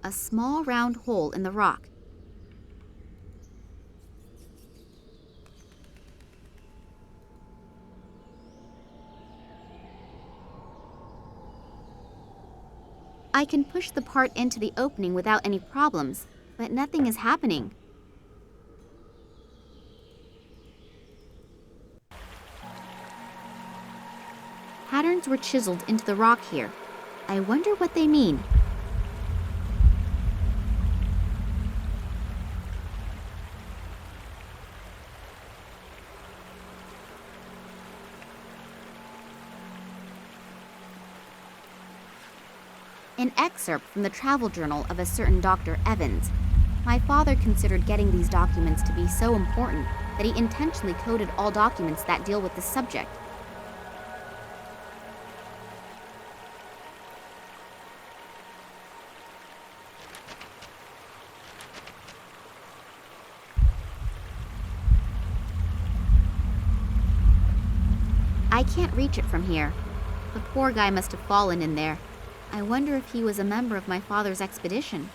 A small round hole in the rock. I can push the part into the opening without any problems, but nothing is happening. Patterns were chiseled into the rock here. I wonder what they mean. An excerpt from the travel journal of a certain Dr. Evans. My father considered getting these documents to be so important that he intentionally coded all documents that deal with the subject. I can't reach it from here. The poor guy must have fallen in there. I wonder if he was a member of my father's expedition.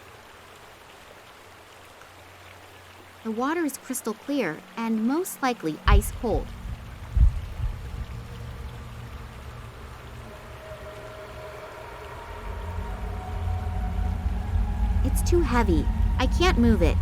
The water is crystal clear and most likely ice cold. It's too heavy. I can't move it.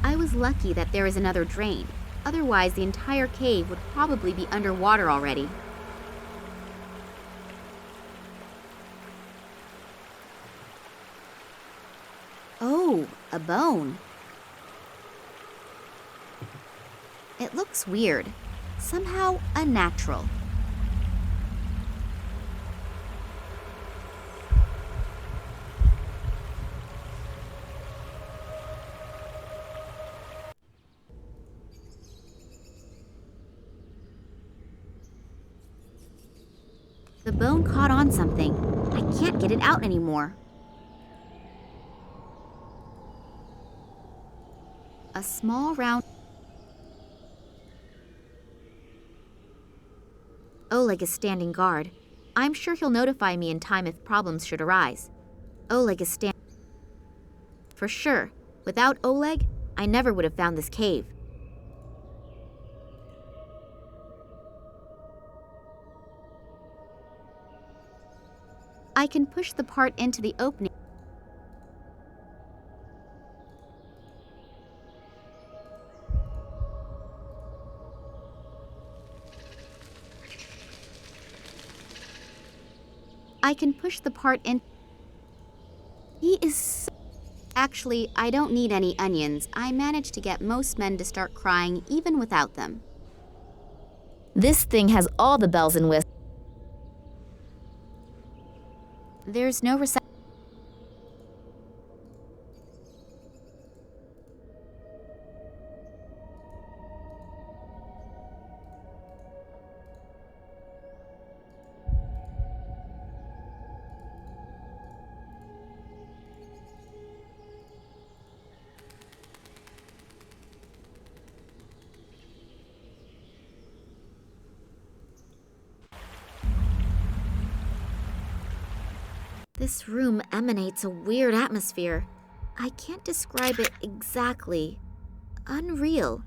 I was lucky that there is another drain. Otherwise, the entire cave would probably be underwater already. Oh, a bone. It looks weird, somehow unnatural. The bone caught on something. I can't get it out anymore. A small round... Oleg is standing guard. I'm sure he'll notify me in time if problems should arise. Oleg is standing... For sure. Without Oleg, I never would have found this cave. I can push the part into the opening. I can push the part in. He is... Actually, I don't need any onions. I managed to get most men to start crying even without them. This thing has all the bells and whistles. There's no reception. This room emanates a weird atmosphere. I can't describe it exactly. Unreal,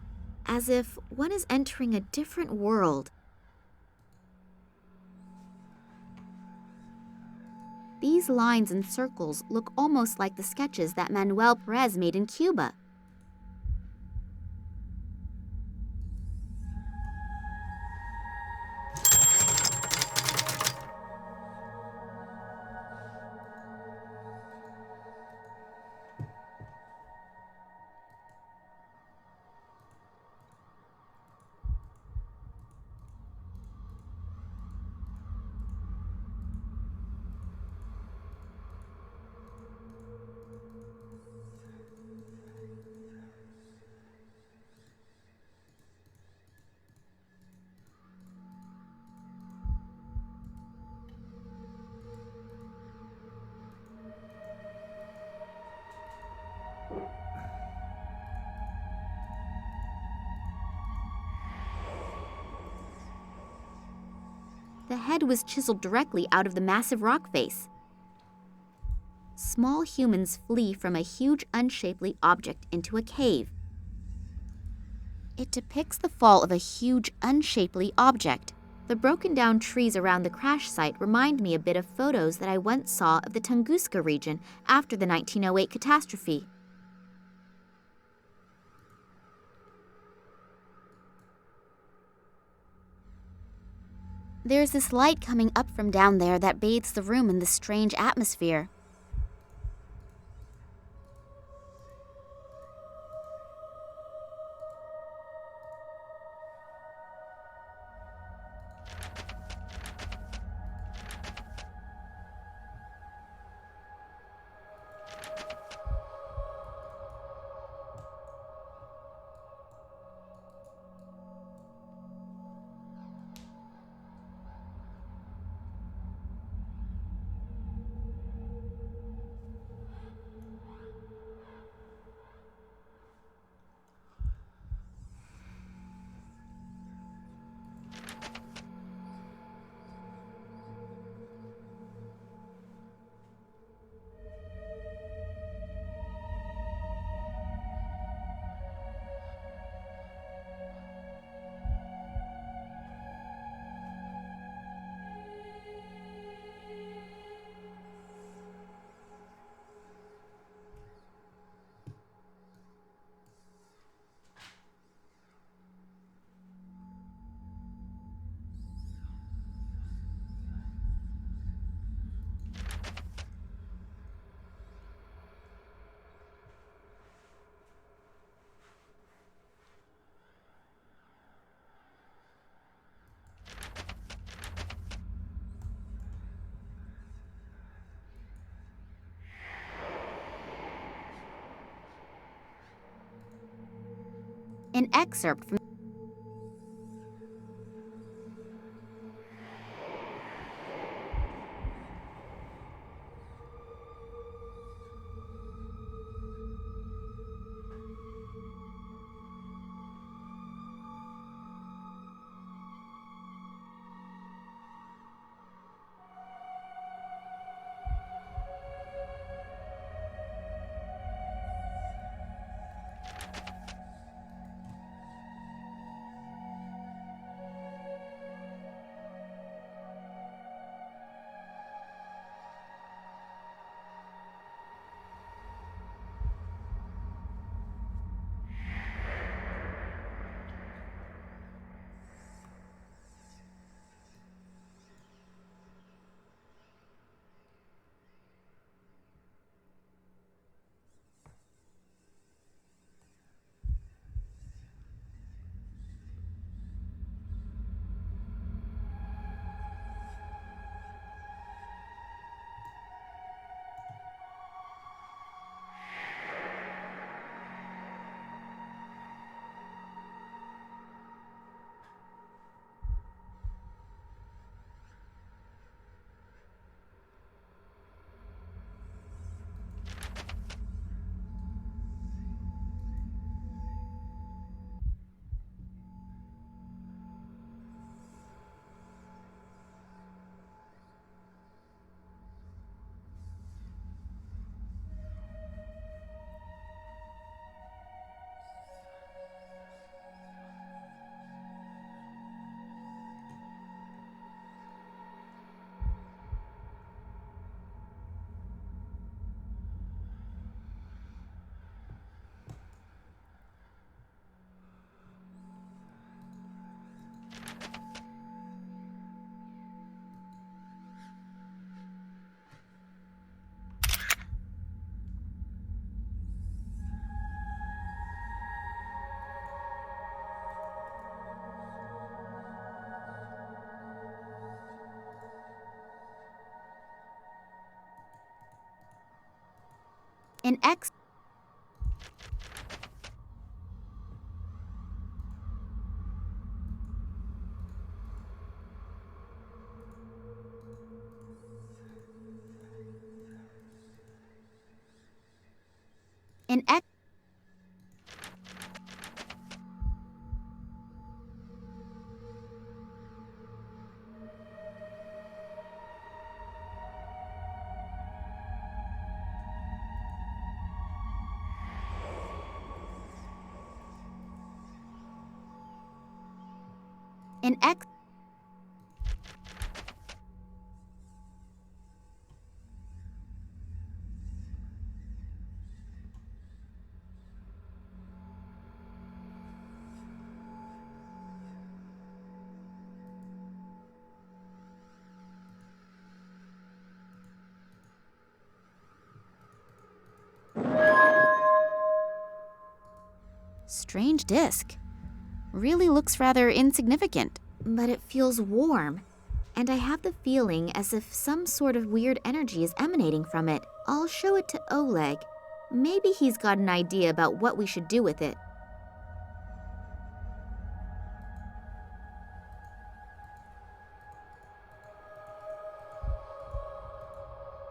as if one is entering a different world. These lines and circles look almost like the sketches that Manuel Perez made in Cuba. The head was chiseled directly out of the massive rock face. Small humans flee from a huge unshapely object into a cave. It depicts the fall of a huge unshapely object. The broken down trees around the crash site remind me a bit of photos that I once saw of the Tunguska region after the 1908 catastrophe. There's this light coming up from down there that bathes the room in this strange atmosphere. An excerpt from an ex an ex An ex. Strange disc. Really looks rather insignificant. But it feels warm, and I have the feeling as if some sort of weird energy is emanating from it. I'll show it to Oleg. Maybe he's got an idea about what we should do with it.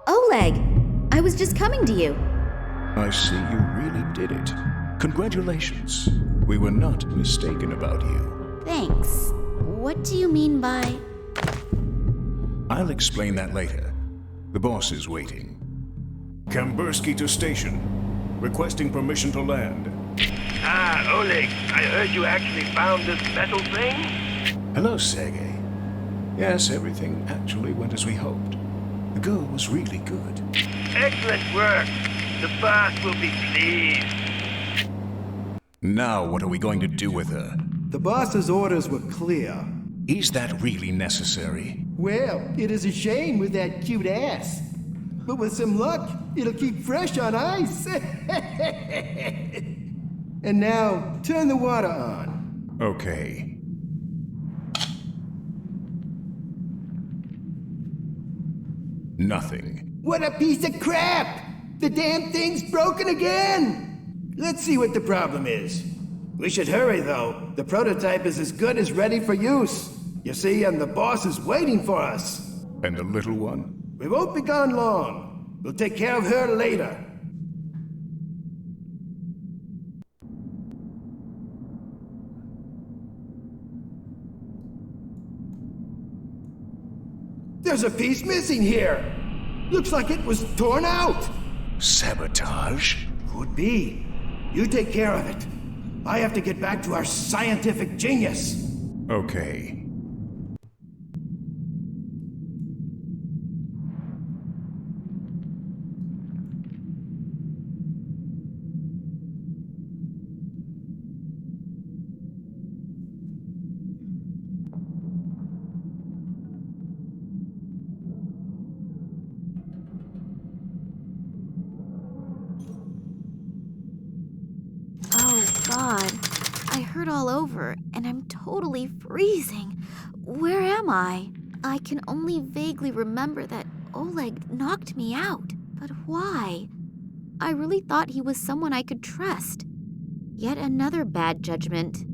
Oleg! I was just coming to you. I see you really did it. Congratulations. We were not mistaken about you. Thanks. What do you mean by... I'll explain that later. The boss is waiting. Kambursky to station. Requesting permission to land. Ah, Oleg, I heard you actually found this metal thing? Hello, Sergey. Yes, everything actually went as we hoped. The girl was really good. Excellent work. The boss will be pleased. Now what are we going to do with her? The boss's orders were clear. Is that really necessary? Well, it is a shame with that cute ass. But with some luck, it'll keep fresh on ice. And now, turn the water on. Okay. Nothing. What a piece of crap! The damn thing's broken again! Let's see what the problem is. We should hurry, though. The prototype is as good as ready for use. You see, and the boss is waiting for us. And the little one? We won't be gone long. We'll take care of her later. There's a piece missing here. Looks like it was torn out. Sabotage? Could be. You take care of it. I have to get back to our scientific genius. Okay. Oh, God. I hurt all over, and I'm totally freezing. Where am I? I can only vaguely remember that Oleg knocked me out. But why? I really thought he was someone I could trust. Yet another bad judgment.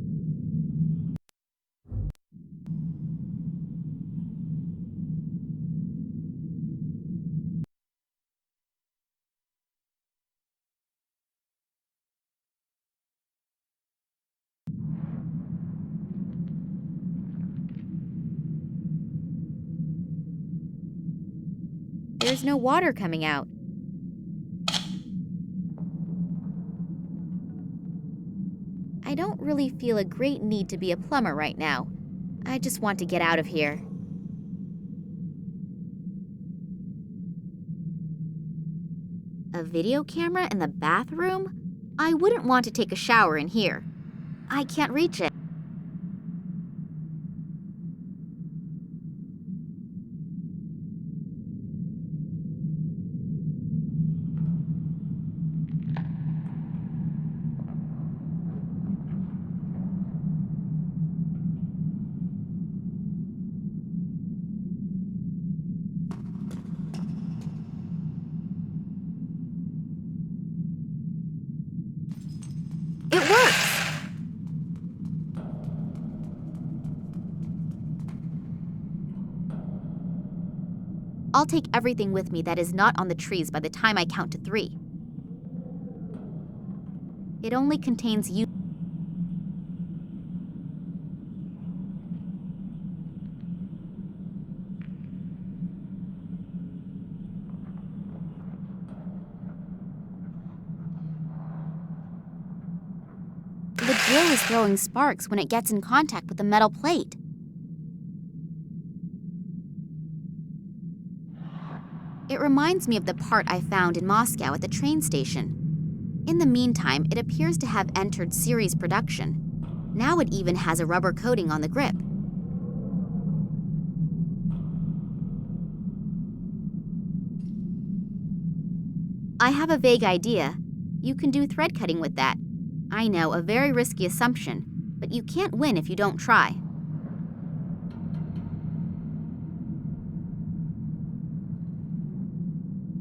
There's no water coming out. I don't really feel a great need to be a plumber right now. I just want to get out of here. A video camera in the bathroom? I wouldn't want to take a shower in here. I can't reach it. It works! I'll take everything with me that is not on the trees by the time I count to 3. It only contains you. The drill is throwing sparks when it gets in contact with the metal plate. It reminds me of the part I found in Moscow at the train station. In the meantime, it appears to have entered series production. Now it even has a rubber coating on the grip. I have a vague idea. You can do thread cutting with that. I know, a very risky assumption, but you can't win if you don't try.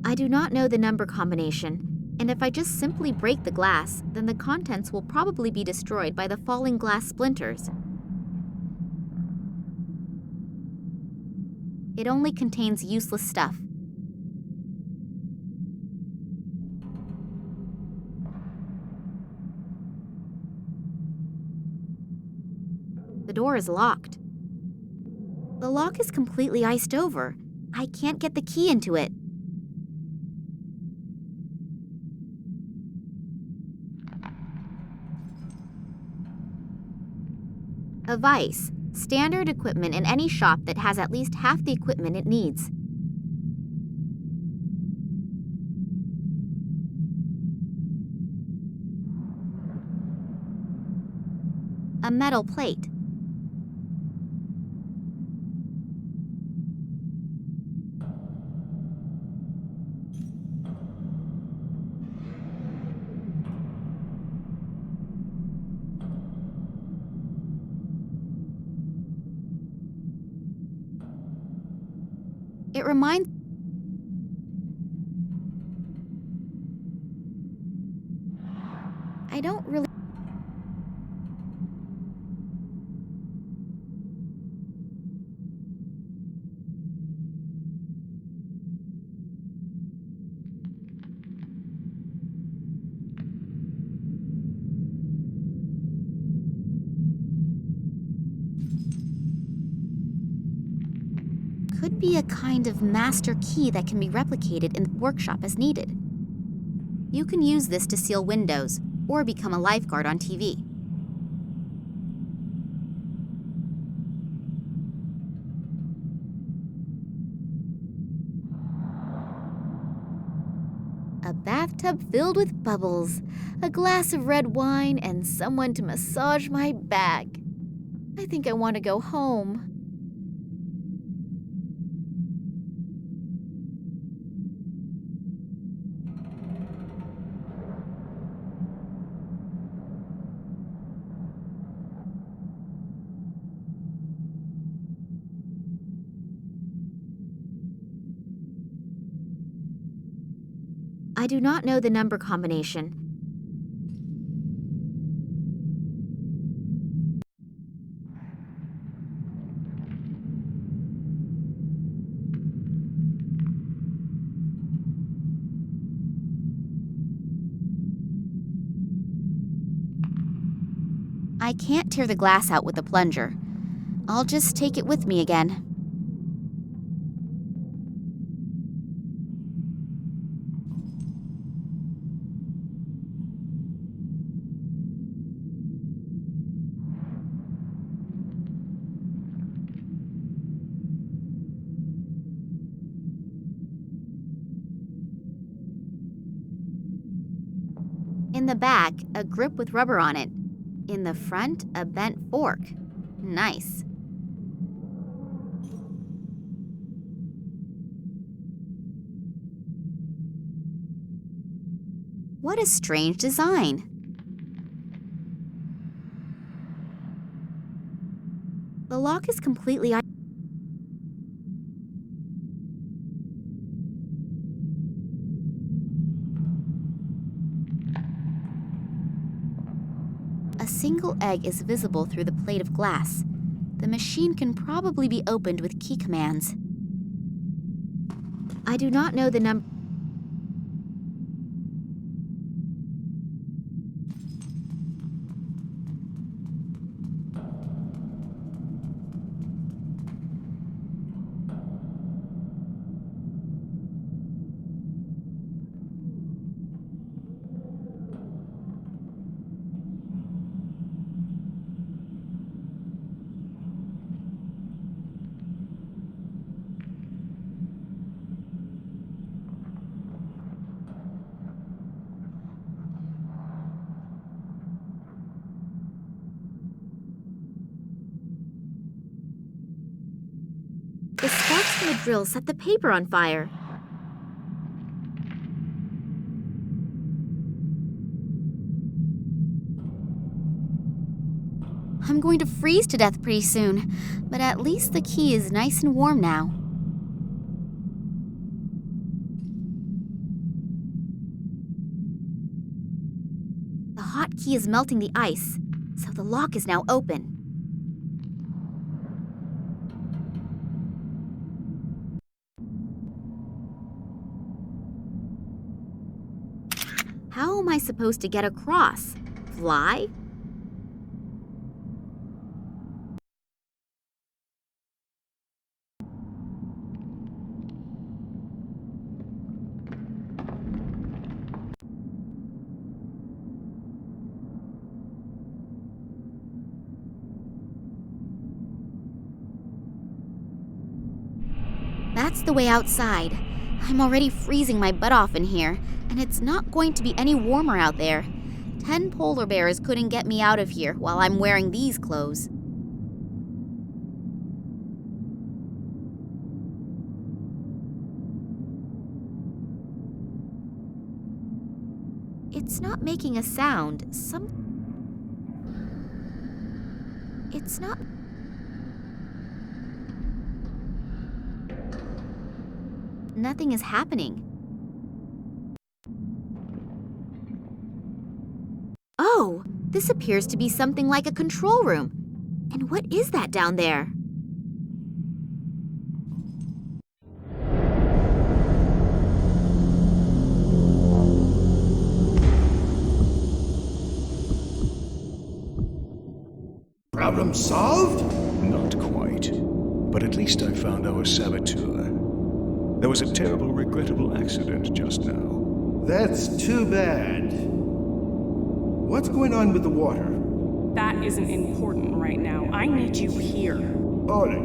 I do not know the number combination, and if I just simply break the glass, then the contents will probably be destroyed by the falling glass splinters. It only contains useless stuff. The door is locked. The lock is completely iced over. I can't get the key into it. A vise, standard equipment in any shop that has at least half the equipment it needs. A metal plate. It reminds I don't really could be a kind of master key that can be replicated in the workshop as needed. You can use this to seal windows or become a lifeguard on TV. A bathtub filled with bubbles, a glass of red wine, and someone to massage my back. I think I want to go home. I do not know the number combination. I can't tear the glass out with the plunger. I'll just take it with me again. In the back, a grip with rubber on it. In the front, a bent fork. Nice. What a strange design. The lock is completely A single egg is visible through the plate of glass. The machine can probably be opened with key commands. I do not know the number. dynamo drill set the paper on fire. I'm going to freeze to death pretty soon, but at least the key is nice and warm now. The hot key is melting the ice, so the lock is now open. How am I supposed to get across? Fly? That's the way outside. I'm already freezing my butt off in here, and it's not going to be any warmer out there. 10 polar bears couldn't get me out of here while I'm wearing these clothes. It's not making a sound. It's not... Nothing is happening. Oh, this appears to be something like a control room. And what is that down there? Problem solved? Not quite. But at least I found our saboteur. There was a terrible, regrettable accident just now. That's too bad. What's going on with the water? That isn't important right now. I need you here. Oleg,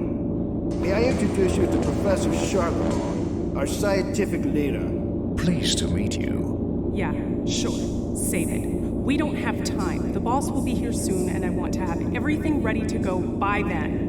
may I introduce you to Professor Charlemagne, our scientific leader? Pleased to meet you. Yeah, sure. Save it. We don't have time. The boss will be here soon, and I want to have everything ready to go by then.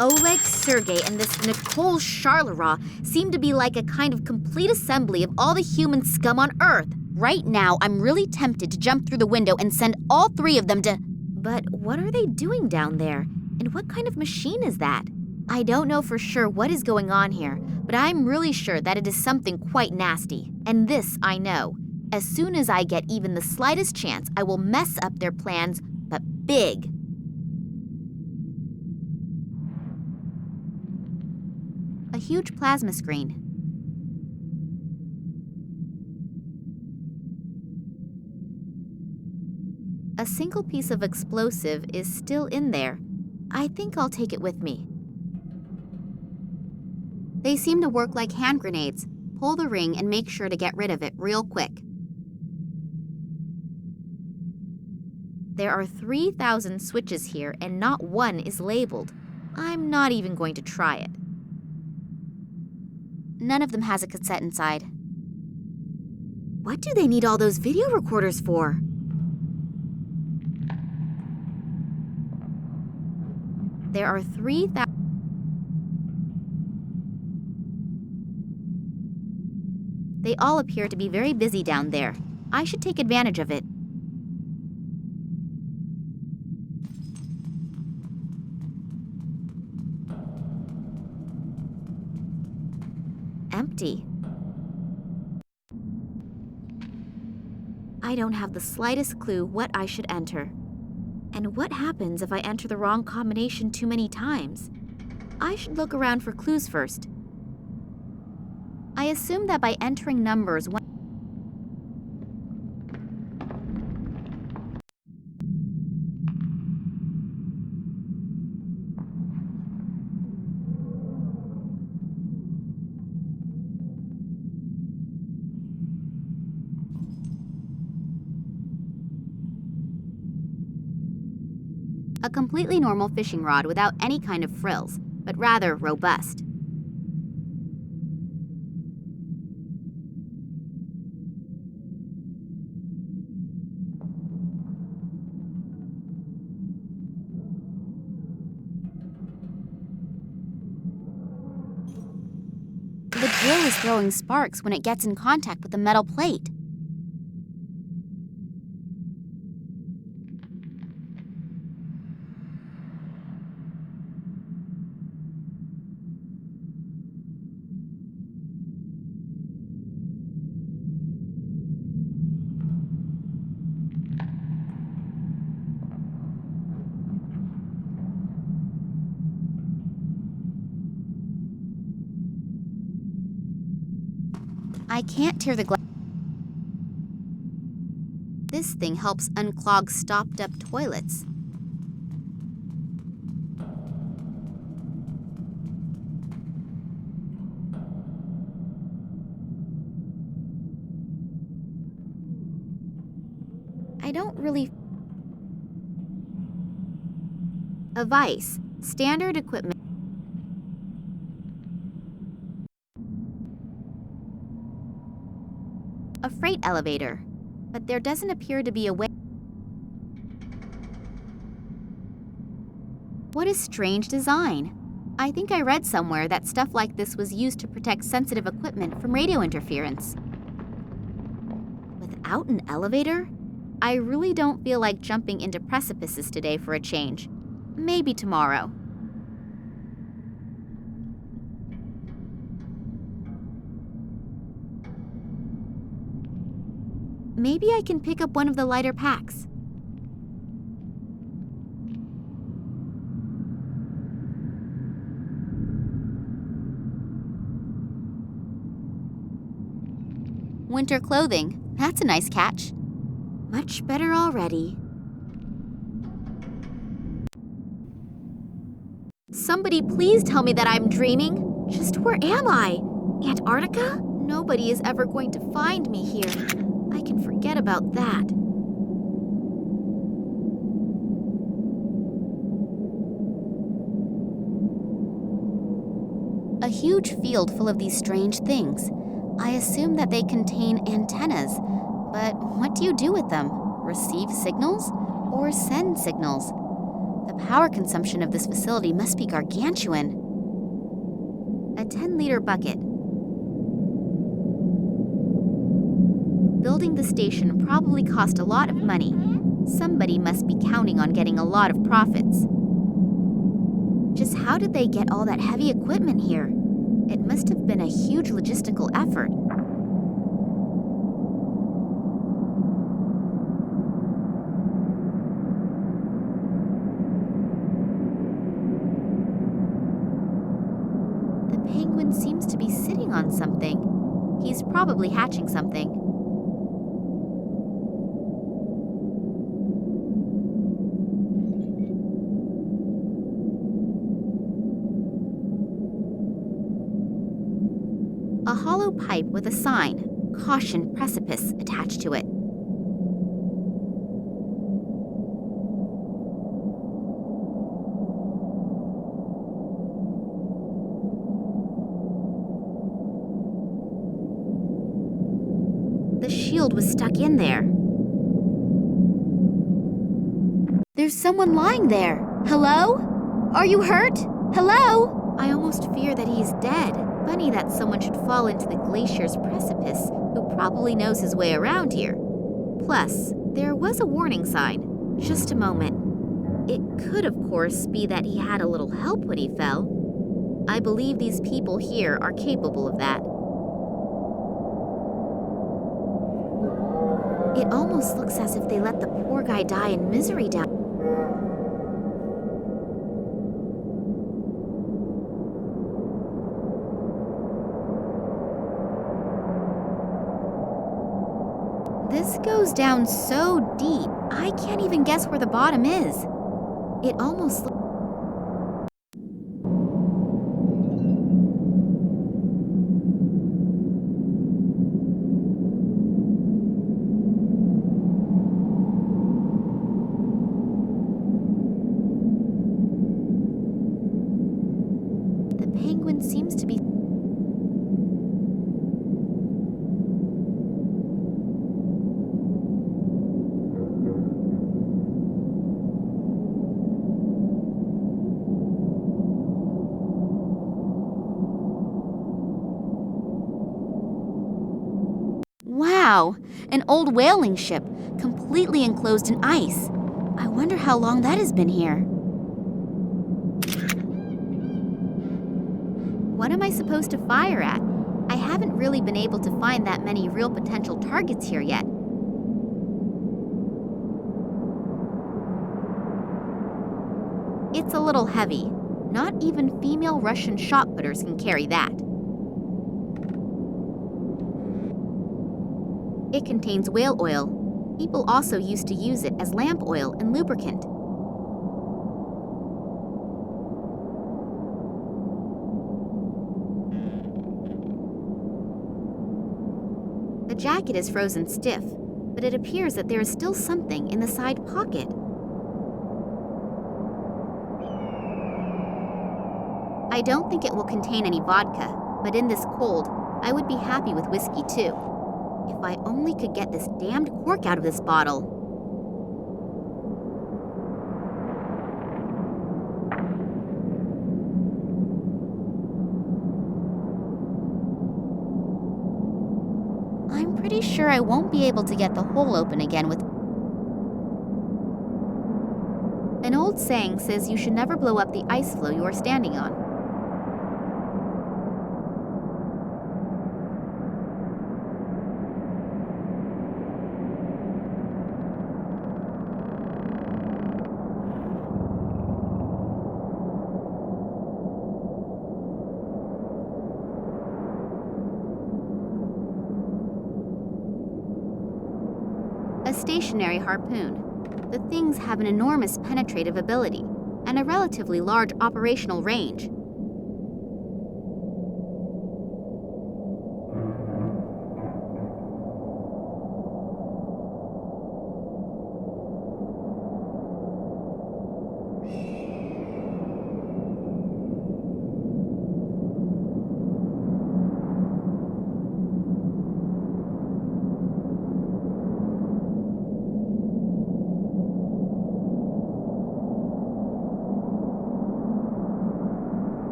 Oleg, Sergey, and this Nicole Charleroi seem to be like a kind of complete assembly of all the human scum on Earth. Right now, I'm really tempted to jump through the window and send all 3 of them to... But what are they doing down there? And what kind of machine is that? I don't know for sure what is going on here, but I'm really sure that it is something quite nasty. And this I know. As soon as I get even the slightest chance, I will mess up their plans, but big. A huge plasma screen. A single piece of explosive is still in there. I think I'll take it with me. They seem to work like hand grenades. Pull the ring and make sure to get rid of it real quick. There are 3,000 switches here and not one is labeled. I'm not even going to try it. None of them has a cassette inside. What do they need all those video recorders for? There are 3,000... They all appear to be very busy down there. I should take advantage of it. Empty. I don't have the slightest clue what I should enter. And what happens if I enter the wrong combination too many times? I should look around for clues first. I assume that by entering numbers one... A completely normal fishing rod without any kind of frills, but rather robust. is throwing sparks when it gets in contact with the metal plate. I can't tear the glass. This thing helps unclog stopped-up toilets. I don't really... A vise. Standard equipment. A freight elevator, but there doesn't appear to be a way. What a strange design. I think I read somewhere that stuff like this was used to protect sensitive equipment from radio interference. Without an elevator, I really don't feel like jumping into precipices today for a change. Maybe tomorrow. Maybe I can pick up one of the lighter packs. Winter clothing. That's a nice catch. Much better already. Somebody please tell me that I'm dreaming. Just where am I? Antarctica? Nobody is ever going to find me here. I can forget about that. A huge field full of these strange things. I assume that they contain antennas, but what do you do with them? Receive signals or send signals? The power consumption of this facility must be gargantuan. A 10-liter bucket. Building the station probably cost a lot of money. Somebody must be counting on getting a lot of profits. Just how did they get all that heavy equipment here? It must have been a huge logistical effort. The penguin seems to be sitting on something. He's probably hatching something. A hollow pipe with a sign, "Caution Precipice," attached to it. The shield was stuck in there. There's someone lying there. Hello? Are you hurt? Hello? I almost fear that he's dead. Funny that someone should fall into the glacier's precipice who probably knows his way around here. Plus, there was a warning sign. Just a moment. It could, of course, be that he had a little help when he fell. I believe these people here are capable of that. It almost looks as if they let the poor guy die in misery down. This goes down so deep, I can't even guess where the bottom is. It almost looks... The penguin seems to be... Wow, an old whaling ship, completely enclosed in ice. I wonder how long that has been here. What am I supposed to fire at? I haven't really been able to find that many real potential targets here yet. It's a little heavy. Not even female Russian shot putters can carry that. It contains whale oil. People also used to use it as lamp oil and lubricant. The jacket is frozen stiff, but it appears that there is still something in the side pocket. I don't think it will contain any vodka, but in this cold, I would be happy with whiskey too. If I only could get this damned cork out of this bottle. I'm pretty sure I won't be able to get the hole open again with... An old saying says you should never blow up the ice floe you are standing on. A stationary harpoon. The things have an enormous penetrative ability and a relatively large operational range.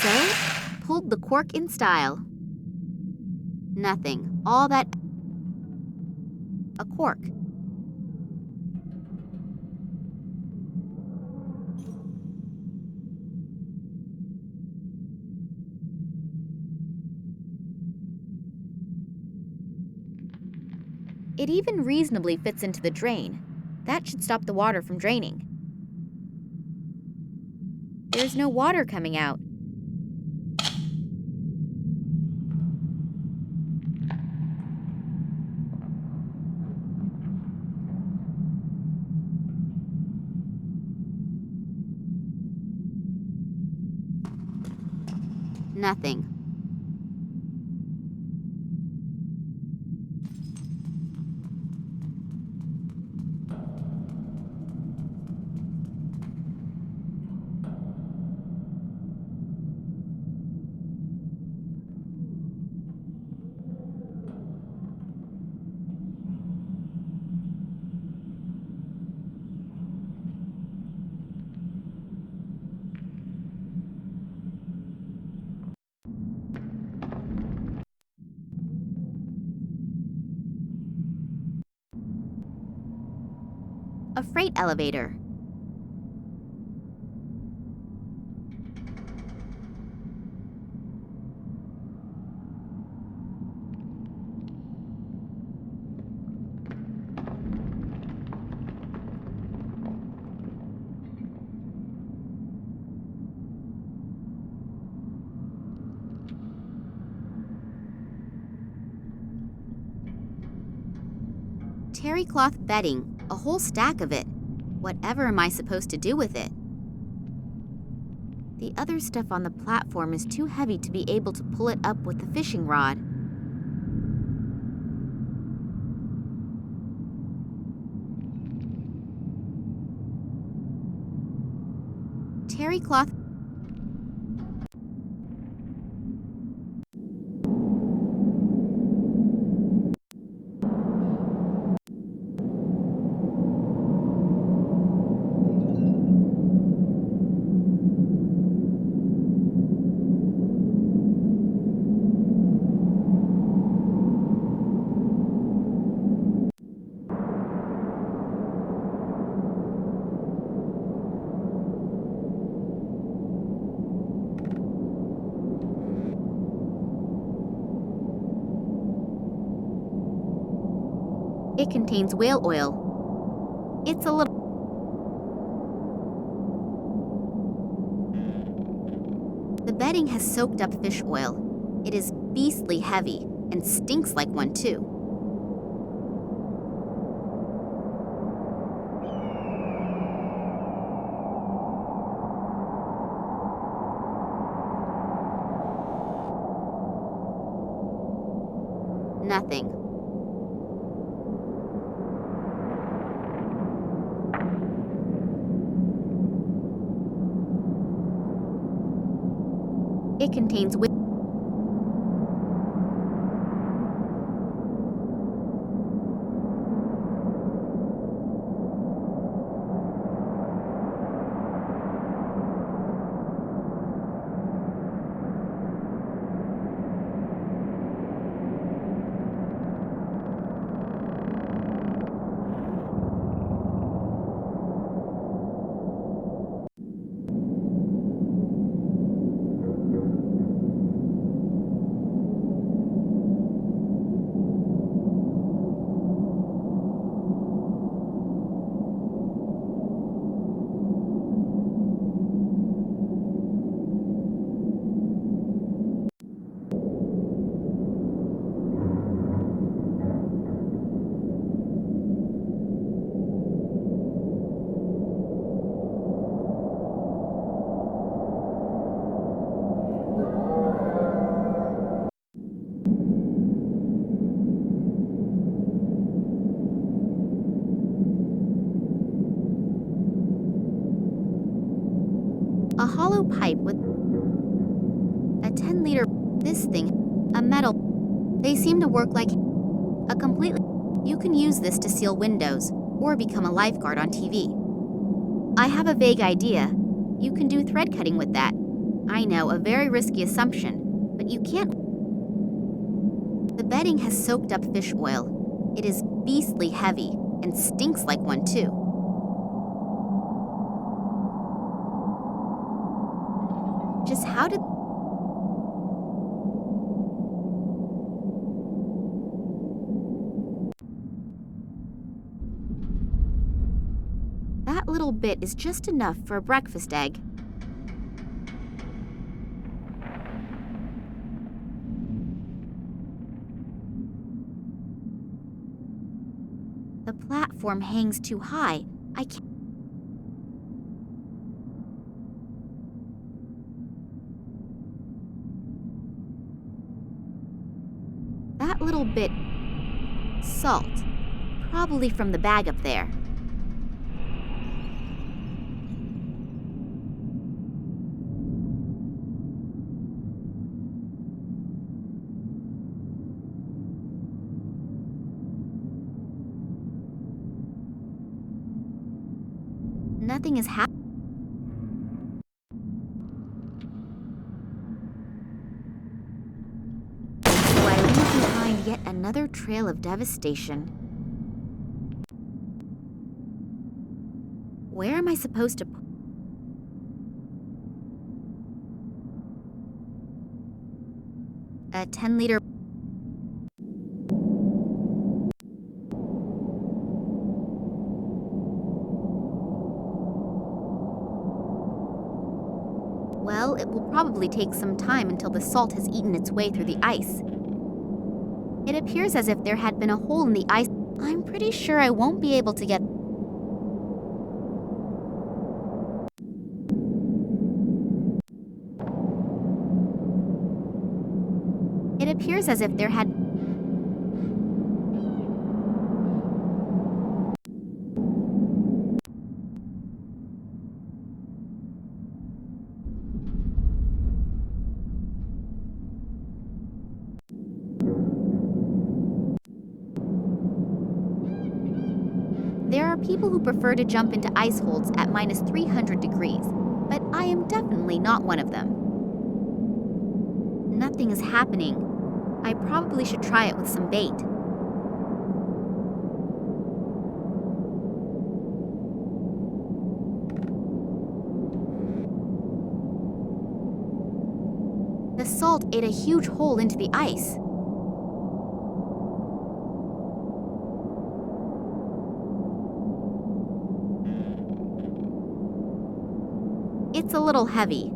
So, pulled the cork in style. Nothing. All that... A cork. It even reasonably fits into the drain. That should stop the water from draining. There's no water coming out. Nothing. A freight elevator. Terry cloth bedding, a whole stack of it. Whatever am I supposed to do with it? The other stuff on the platform is too heavy to be able to pull it up with the fishing rod. Terry cloth. It contains whale oil. It's a little... The bedding has soaked up fish oil. It is beastly heavy and stinks like one too. Nothing. It contains a hollow pipe with a 10-liter this thing, a metal. They seem to work like a completely... You can use this to seal windows or become a lifeguard on TV. I have a vague idea. You can do thread cutting with that. I know, a very risky assumption, but you can't... The bedding has soaked up fish oil. It is beastly heavy and stinks like one too. Just how did... That little bit is just enough for a breakfast egg. The platform hangs too high. I can't... That little bit... Salt. Probably from the bag up there. Nothing is happening. So I leave behind yet another trail of devastation. Where am I supposed to... A 10-liter... Well, it will probably take some time until the salt has eaten its way through the ice. It appears as if there had been a hole in the ice. I'm pretty sure I won't be able to get... It appears as if there had... There are people who prefer to jump into ice holds at minus 300 degrees, but I am definitely not one of them. Nothing is happening. I probably should try it with some bait. The salt ate a huge hole into the ice. It's a little heavy.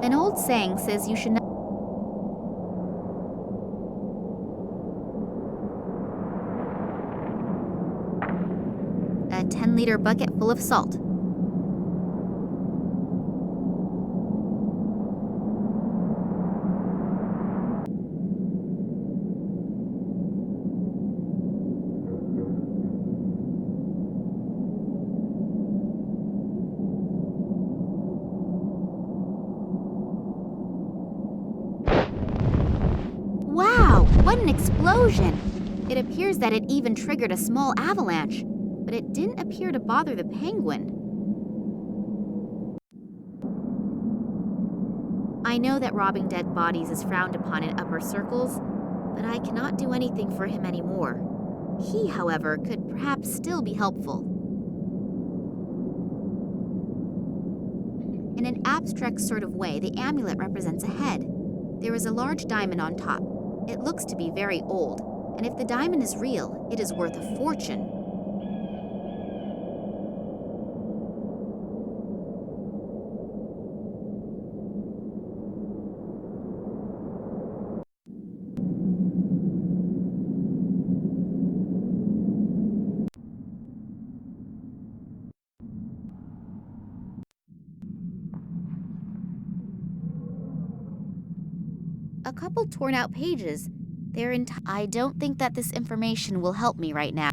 An old saying says you should not... A 10-liter bucket full of salt. Wow, what an explosion! It appears that it even triggered a small avalanche, but it didn't appear to bother the penguin. I know that robbing dead bodies is frowned upon in upper circles, but I cannot do anything for him anymore. He, however, could perhaps still be helpful. In an abstract sort of way, the amulet represents a head. There is a large diamond on top. It looks to be very old, and if the diamond is real, it is worth a fortune. A couple torn out pages. I don't think that this information will help me right now.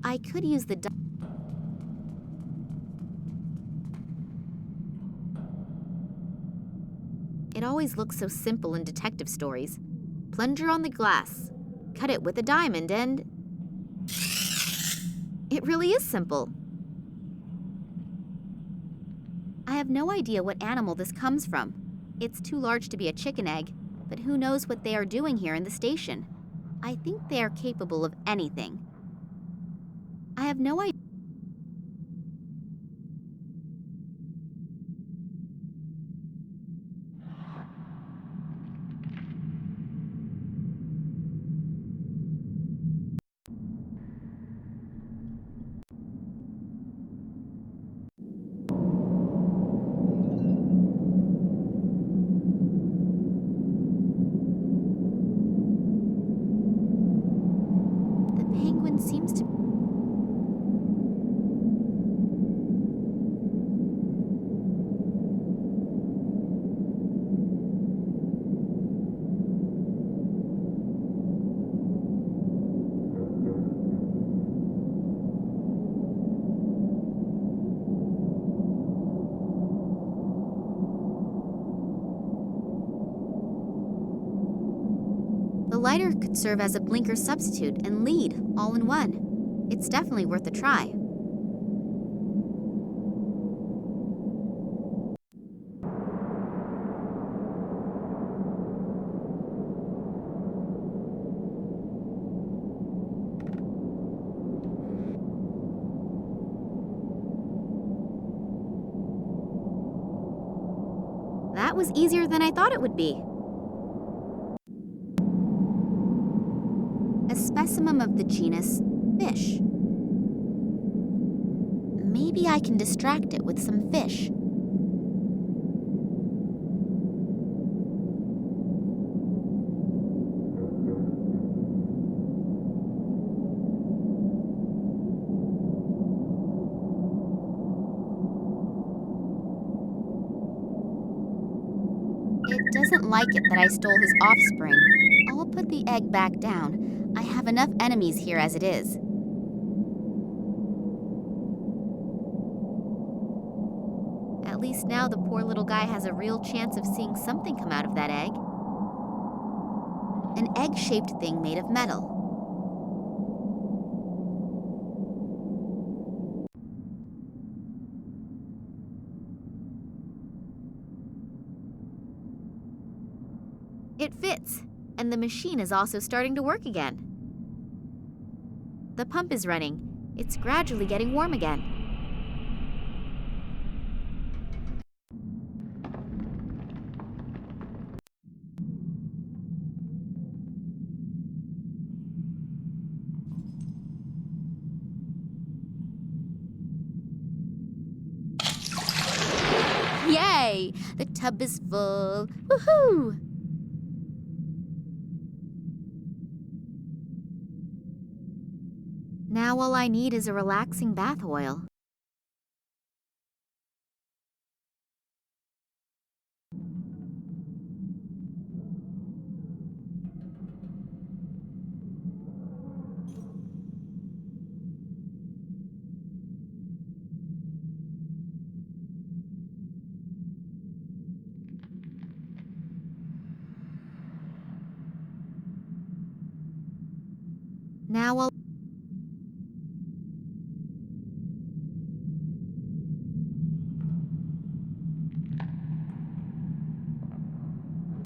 I could use the... It always looks so simple in detective stories. Plunger on the glass, cut it with a diamond, and... It really is simple. I have no idea what animal this comes from. It's too large to be a chicken egg, but who knows what they are doing here in the station. I think they are capable of anything. I have no idea. Seems to... The lighter could serve as a blinker substitute and lead, all in one. It's definitely worth a try. That was easier than I thought it would be. A a specimen of the genus fish. Maybe I can distract it with some fish. It doesn't like it that I stole his offspring. I'll put the egg back down. I have enough enemies here as it is. At least now the poor little guy has a real chance of seeing something come out of that egg. An egg-shaped thing made of metal. It fits, and the machine is also starting to work again. The pump is running. It's gradually getting warm again. Yay! The tub is full. Woohoo! Now all I need is a relaxing bath oil. Now I'll...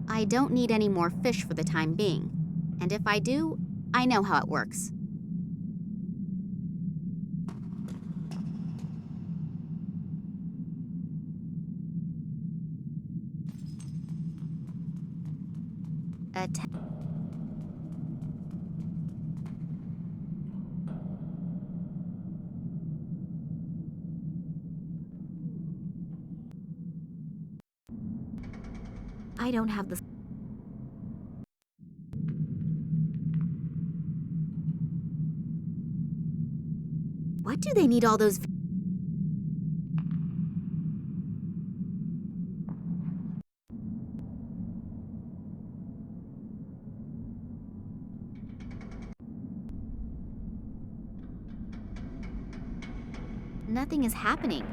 I don't need any more fish for the time being. And if I do, I know how it works. I don't have the... What do they need all those... Nothing is happening.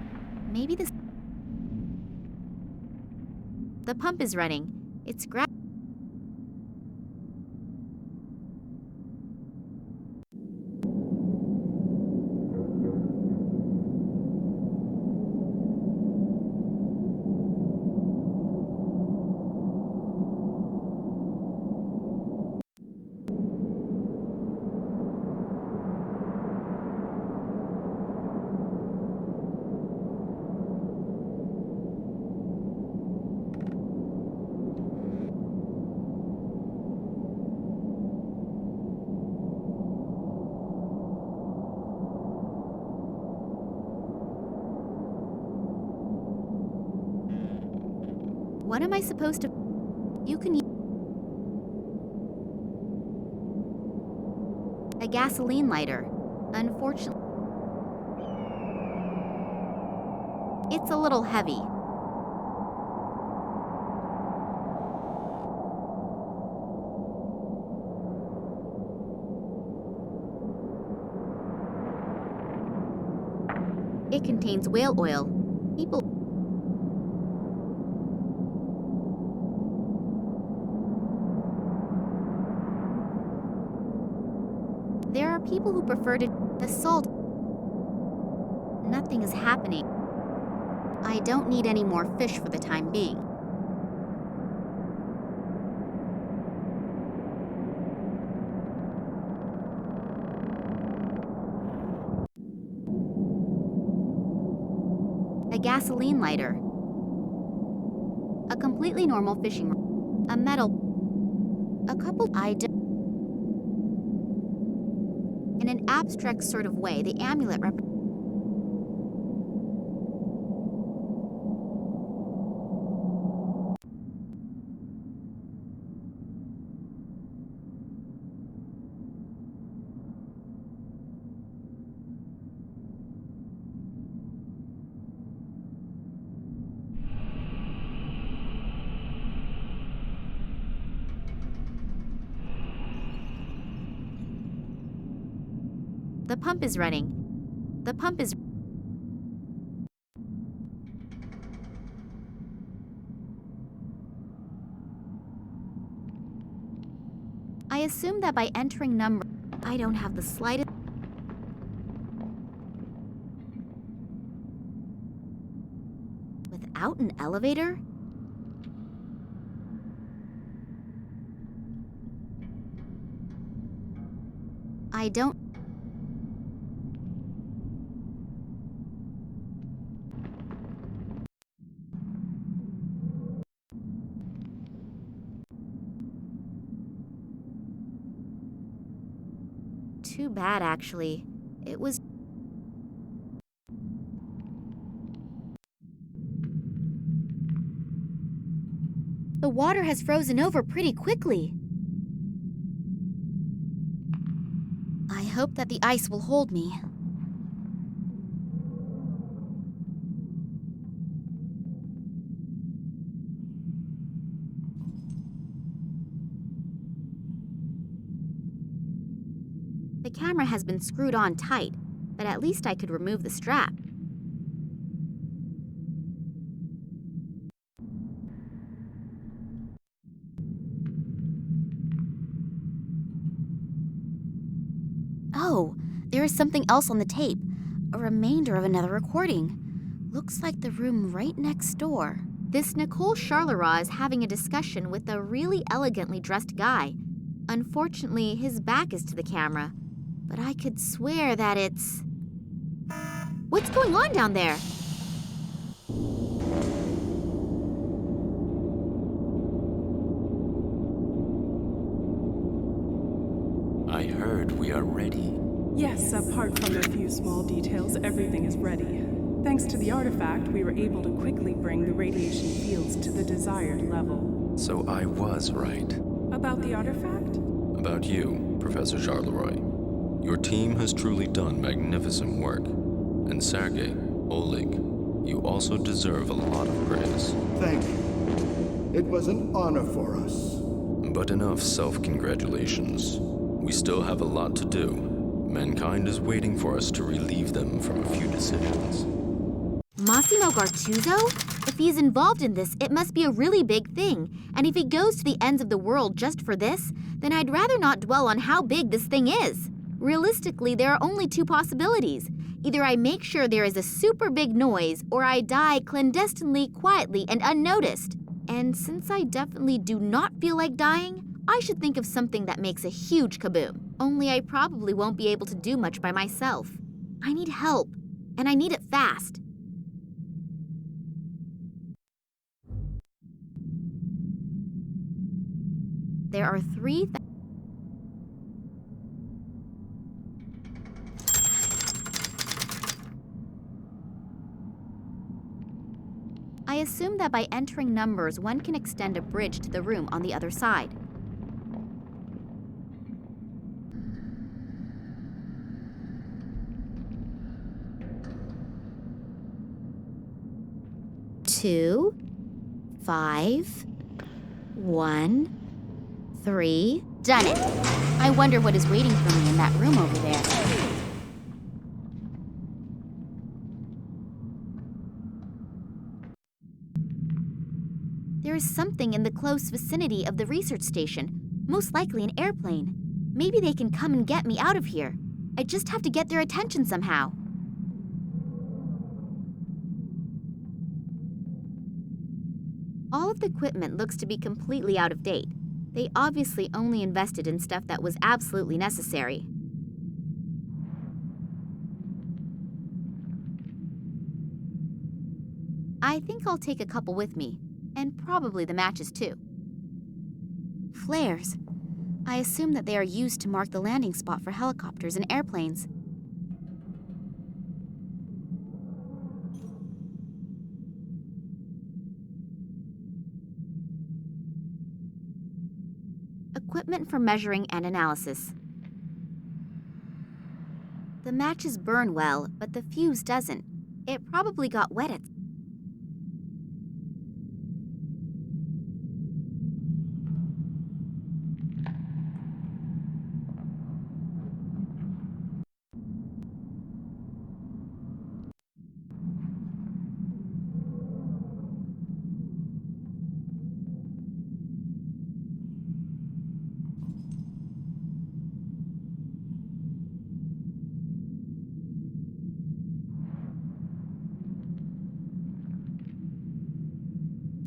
Maybe this... The pump is running. It's What am I supposed to... You can use... A gasoline lighter. Unfortunately... It's a little heavy. It contains whale oil. People... There are people who prefer to assault. Nothing is happening. I don't need any more fish for the time being. A gasoline lighter. A completely normal fishing rod. A metal... A couple... I don't... abstract sort of way, the amulet The pump is running. The pump is... I assume that by entering number... I don't have the slightest... Without an elevator? I don't... Too bad, actually. It was... The water has frozen over pretty quickly. I hope that the ice will hold me. The camera has been screwed on tight, but at least I could remove the strap. Oh, there is something else on the tape. A remainder of another recording. Looks like the room right next door. This Nicole Charleroi is having a discussion with a really elegantly dressed guy. Unfortunately, his back is to the camera. But I could swear that it's... What's going on down there? I heard we are ready. Yes, apart from a few small details, everything is ready. Thanks to the artifact, we were able to quickly bring the radiation fields to the desired level. So I was right. About the artifact? About you, Professor Charleroi. Your team has truly done magnificent work. And Sergei, Oleg, you also deserve a lot of praise. Thank you. It was an honor for us. But enough self-congratulations. We still have a lot to do. Mankind is waiting for us to relieve them from a few decisions. Massimo Gartuzzo? If he's involved in this, it must be a really big thing. And if he goes to the ends of the world just for this, then I'd rather not dwell on how big this thing is. Realistically, there are only two possibilities. Either I make sure there is a super big noise, or I die clandestinely, quietly, and unnoticed. And since I definitely do not feel like dying, I should think of something that makes a huge kaboom. Only I probably won't be able to do much by myself. I need help, and I need it fast. There are three... I assume that by entering numbers, one can extend a bridge to the room on the other side. Two, 5, 1, 3. Done it! I wonder what is waiting for me in that room over there. There is something in the close vicinity of the research station, most likely an airplane. Maybe they can come and get me out of here. I just have to get their attention somehow. All of the equipment looks to be completely out of date. They obviously only invested in stuff that was absolutely necessary. I think I'll take a couple with me, and probably the matches too. Flares. I assume that they are used to mark the landing spot for helicopters and airplanes. Equipment for measuring and analysis. The matches burn well, but the fuse doesn't. It probably got wet at...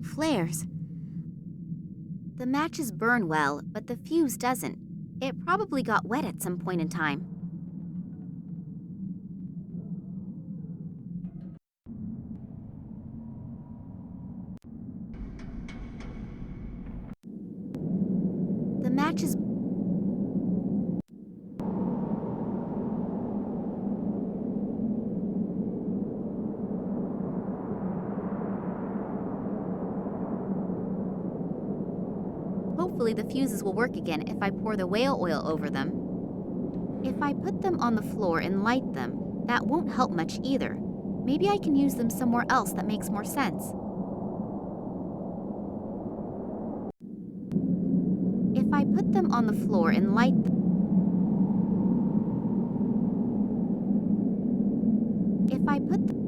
flares. The matches burn well, but the fuse doesn't. It probably got wet at some point in time. The matches... Hopefully the fuses will work again if I pour the whale oil over them. If I put them on the floor and light them, that won't help much either. Maybe I can use them somewhere else that makes more sense. If I put them on the floor and light them... If I put them...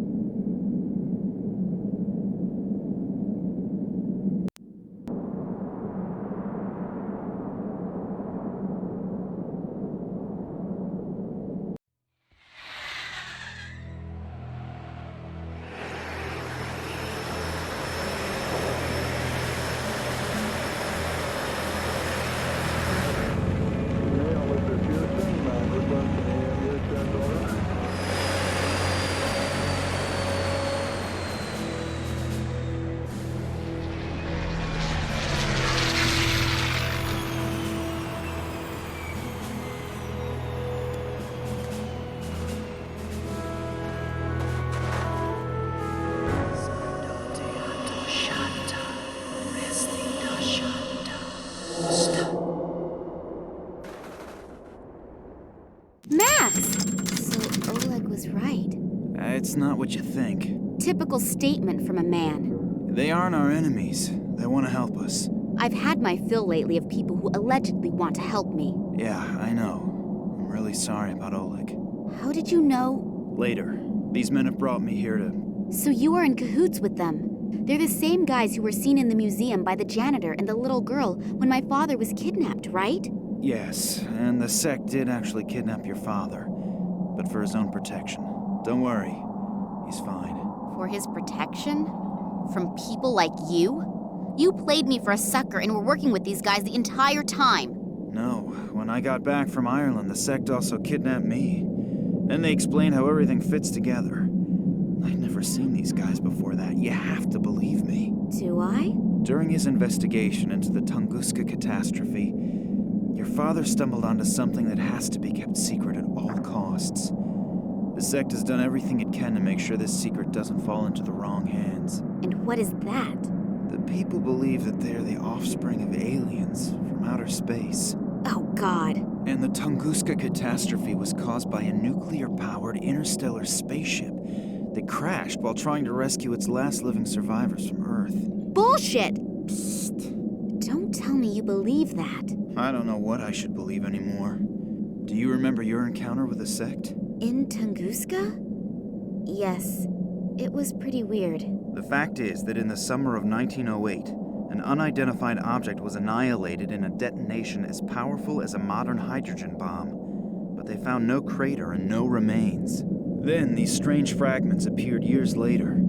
So Oleg was right. It's not what you think. Typical statement from a man. They aren't our enemies. They want to help us. I've had my fill lately of people who allegedly want to help me. Yeah, I know. I'm really sorry about Oleg. How did you know? Later. These men have brought me here to... So you are in cahoots with them. They're the same guys who were seen in the museum by the janitor and the little girl when my father was kidnapped, right? Yes, and the sect did actually kidnap your father, but for his own protection. Don't worry, he's fine. For his protection? From people like you? You played me for a sucker and were working with these guys the entire time. No, when I got back from Ireland, the sect also kidnapped me. Then they explained how everything fits together. I'd never seen these guys before that. You have to believe me. Do I? During his investigation into the Tunguska catastrophe, your father stumbled onto something that has to be kept secret at all costs. The sect has done everything it can to make sure this secret doesn't fall into the wrong hands. And what is that? The people believe that they're the offspring of aliens from outer space. Oh, God. And the Tunguska catastrophe was caused by a nuclear-powered interstellar spaceship that crashed while trying to rescue its last living survivors from Earth. Bullshit! Psst. Don't tell me you believe that. I don't know what I should believe anymore. Do you remember your encounter with the sect? In Tunguska? Yes. It was pretty weird. The fact is that in the summer of 1908, an unidentified object was annihilated in a detonation as powerful as a modern hydrogen bomb, but they found no crater and no remains. Then these strange fragments appeared years later.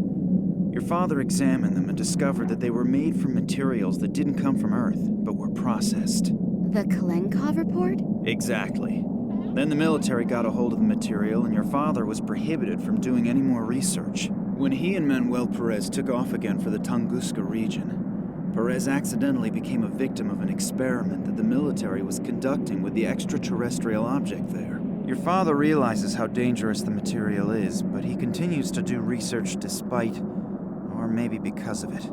Your father examined them and discovered that they were made from materials that didn't come from Earth, but were processed. The Kalenkov report? Exactly. Then the military got a hold of the material, and your father was prohibited from doing any more research. When he and Manuel Perez took off again for the Tunguska region, Perez accidentally became a victim of an experiment that the military was conducting with the extraterrestrial object there. Your father realizes how dangerous the material is, but he continues to do research despite, or maybe because of it,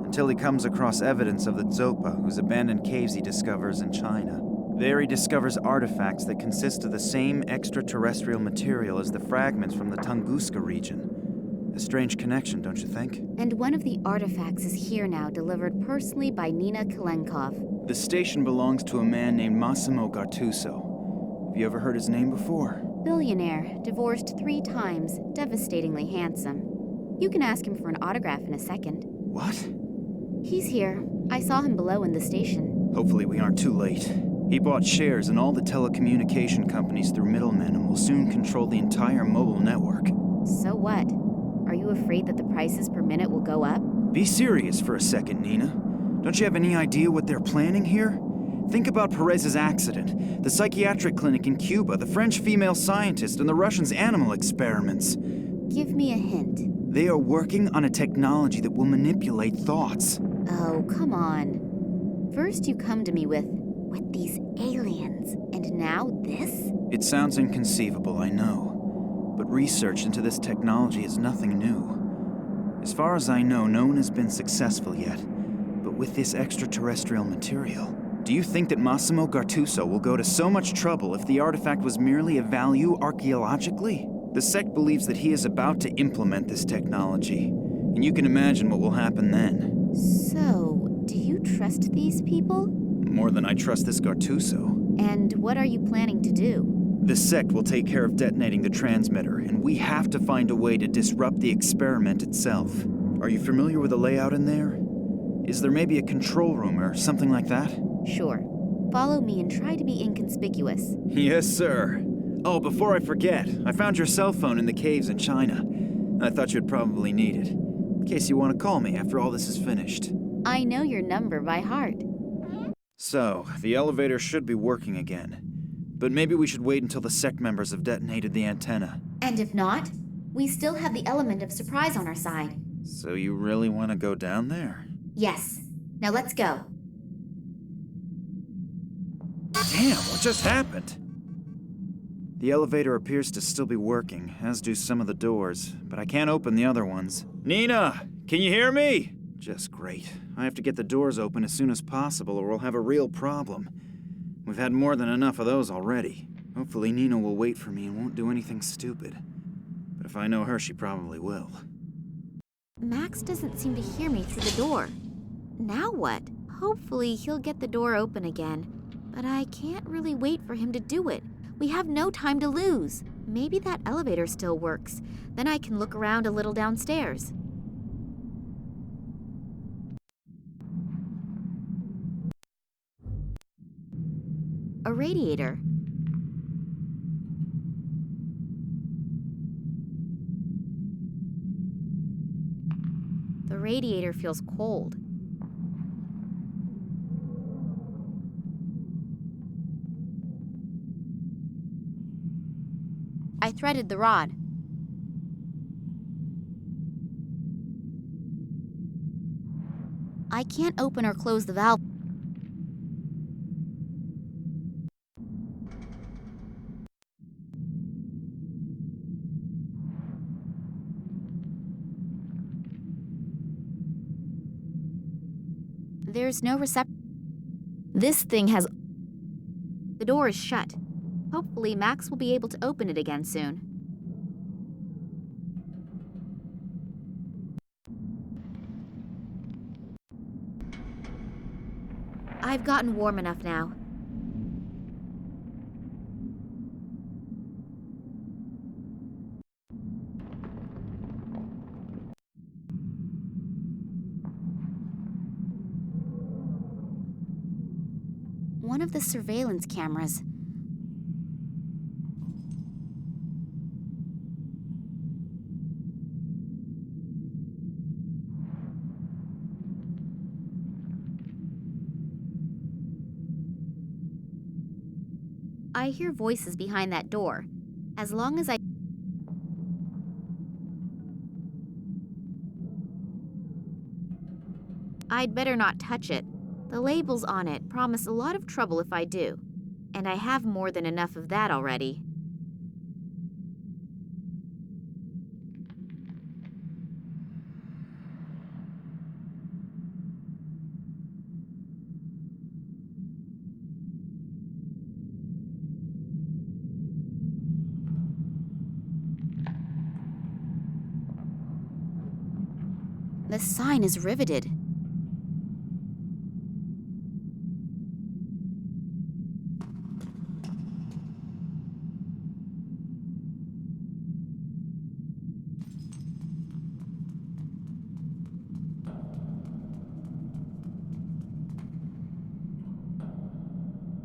until he comes across evidence of the Dzopa, whose abandoned caves he discovers in China. There he discovers artifacts that consist of the same extraterrestrial material as the fragments from the Tunguska region. A strange connection, don't you think? And one of the artifacts is here now, delivered personally by Nina Kalenkov. The station belongs to a man named Massimo Gattuso. Have you ever heard his name before? Billionaire, divorced 3 times, devastatingly handsome. You can ask him for an autograph in a second. What? He's here. I saw him below in the station. Hopefully we aren't too late. He bought shares in all the telecommunication companies through middlemen and will soon control the entire mobile network. So what? Are you afraid that the prices per minute will go up? Be serious for a second, Nina. Don't you have any idea what they're planning here? Think about Perez's accident, the psychiatric clinic in Cuba, the French female scientist, and the Russians' animal experiments. Give me a hint. They are working on a technology that will manipulate thoughts. Oh, come on. First you come to me with these aliens, and now this? It sounds inconceivable, I know. But research into this technology is nothing new. As far as I know, no one has been successful yet. But with this extraterrestrial material, do you think that Massimo Gattuso will go to so much trouble if the artifact was merely of value archaeologically? The sect believes that he is about to implement this technology, and you can imagine what will happen then. So, do you trust these people? More than I trust this Gattuso. And what are you planning to do? The sect will take care of detonating the transmitter, and we have to find a way to disrupt the experiment itself. Are you familiar with the layout in there? Is there maybe a control room or something like that? Sure. Follow me and try to be inconspicuous. Yes, sir. Oh, before I forget, I found your cell phone in the caves in China. I thought you'd probably need it, in case you want to call me after all this is finished. I know your number by heart. So, the elevator should be working again. But maybe we should wait until the sect members have detonated the antenna. And if not, we still have the element of surprise on our side. So you really want to go down there? Yes. Now let's go. Damn, what just happened? The elevator appears to still be working, as do some of the doors, but I can't open the other ones. Nina, can you hear me? Just great. I have to get the doors open as soon as possible or we'll have a real problem. We've had more than enough of those already. Hopefully Nina will wait for me and won't do anything stupid. But if I know her, she probably will. Max doesn't seem to hear me through the door. Now what? Hopefully he'll get the door open again. But I can't really wait for him to do it. We have no time to lose. Maybe that elevator still works. Then I can look around a little downstairs. A radiator. The radiator feels cold. I threaded the rod. I can't open or close the valve. There's no reception. This thing has... The door is shut. Hopefully Max will be able to open it again soon. I've gotten warm enough now. One of the surveillance cameras. I hear voices behind that door. As long as I... I'd better not touch it. The labels on it promise a lot of trouble if I do, and I have more than enough of that already. The sign is riveted.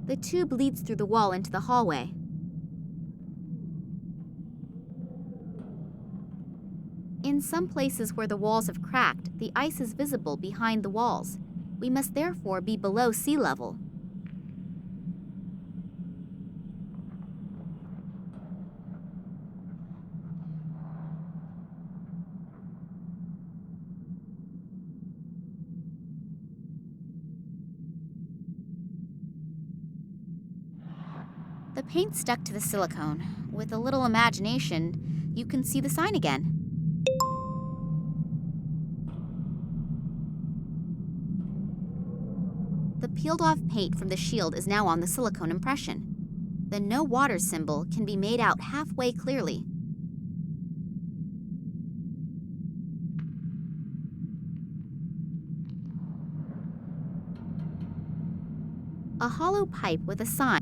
The tube leads through the wall into the hallway. In some places where the walls have cracked, the ice is visible behind the walls. We must therefore be below sea level. The paint stuck to the silicone. With a little imagination, you can see the sign again. The peeled-off paint from the shield is now on the silicone impression. The no water symbol can be made out halfway clearly. A hollow pipe with a sign.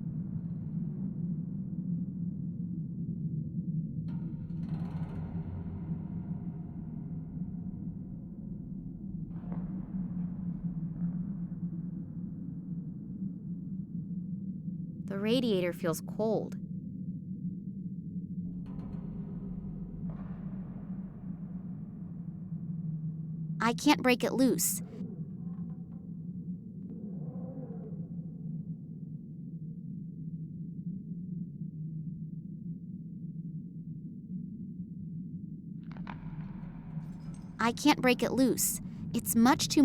The radiator feels cold. I can't break it loose. I can't break it loose. It's much too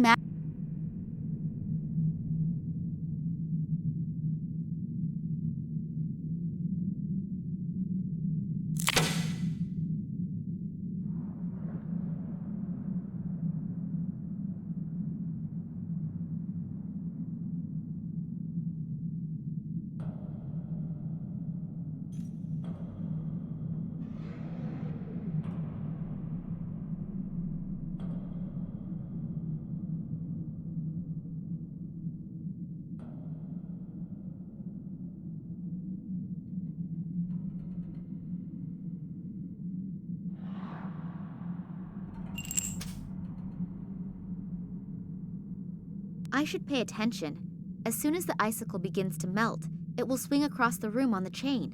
I should pay attention. As soon as the icicle begins to melt, it will swing across the room on the chain.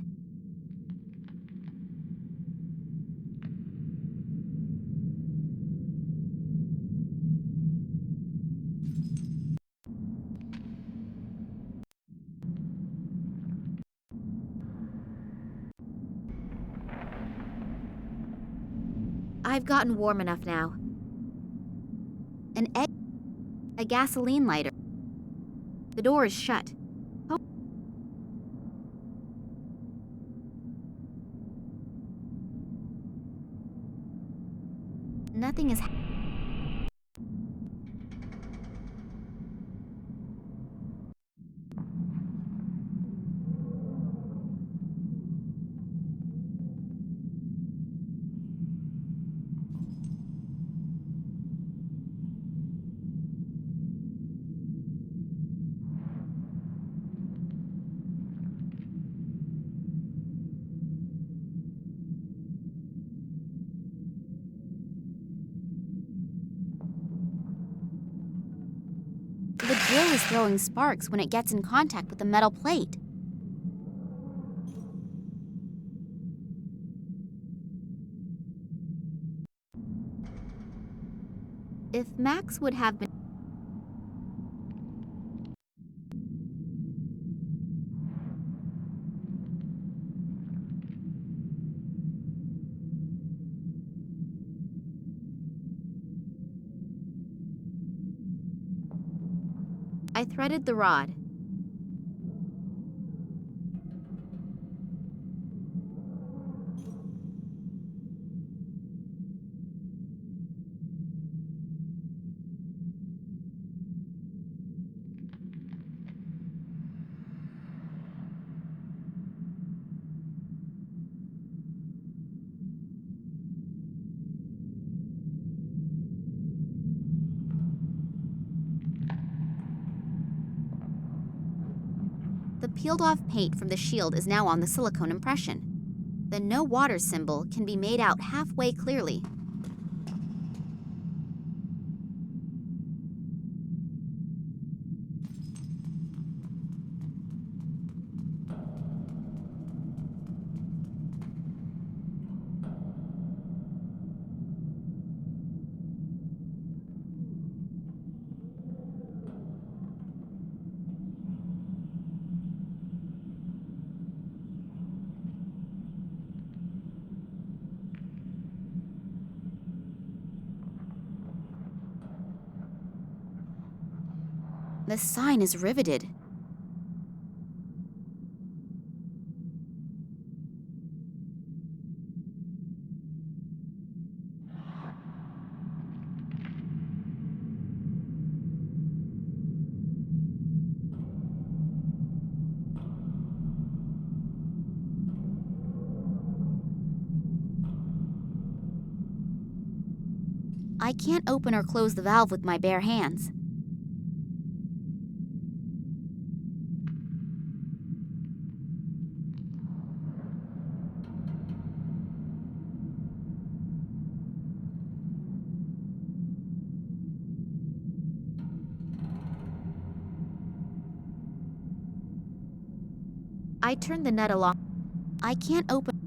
I've gotten warm enough now. An egg. A gasoline lighter. The door is shut. Oh. Nothing is The drill is throwing sparks when it gets in contact with the metal plate. If Max would have been I threaded the rod. The peeled-off paint from the shield is now on the silicone impression. The no water symbol can be made out halfway clearly. The sign is riveted. I can't open or close the valve with my bare hands. I turned the nut along. I can't open.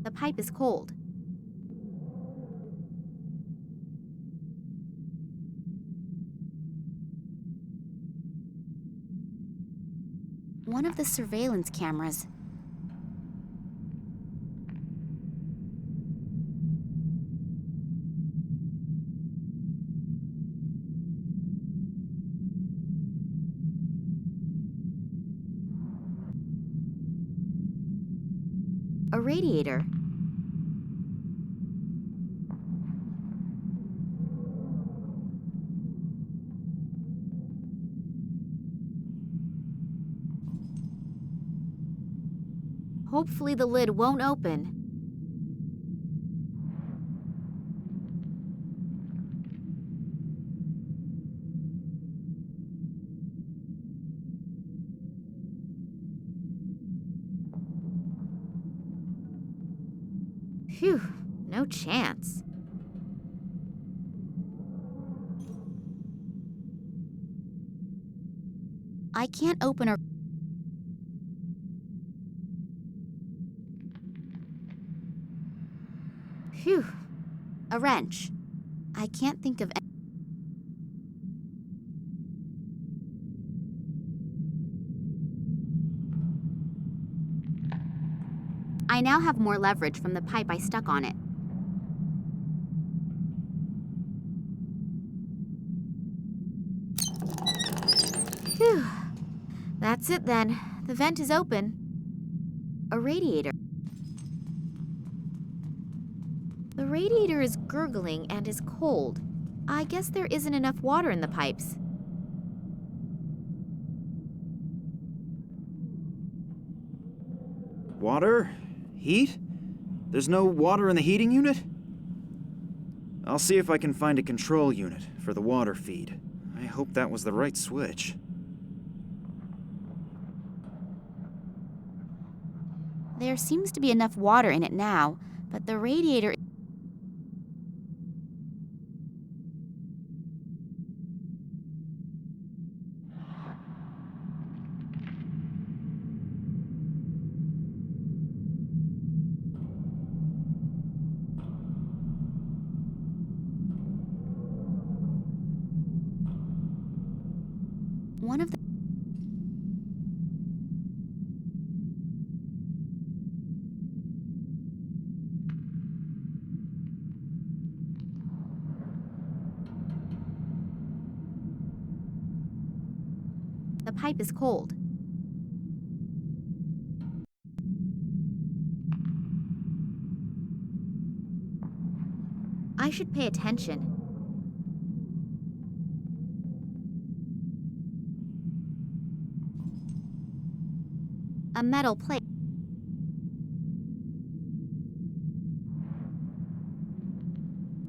The pipe is cold. One of the surveillance cameras. A radiator. Hopefully the lid won't open. Phew, no chance. I can't open or... Phew, a wrench. I can't think of... I now have more leverage from the pipe I stuck on it. Phew. That's it then. The vent is open. A radiator. The radiator is gurgling and is cold. I guess there isn't enough water in the pipes. Water? Heat? There's no water in the heating unit? I'll see if I can find a control unit for the water feed. I hope that was the right switch. There seems to be enough water in it now, but the radiator... One of the... The pipe is cold. I should pay attention. A metal plate.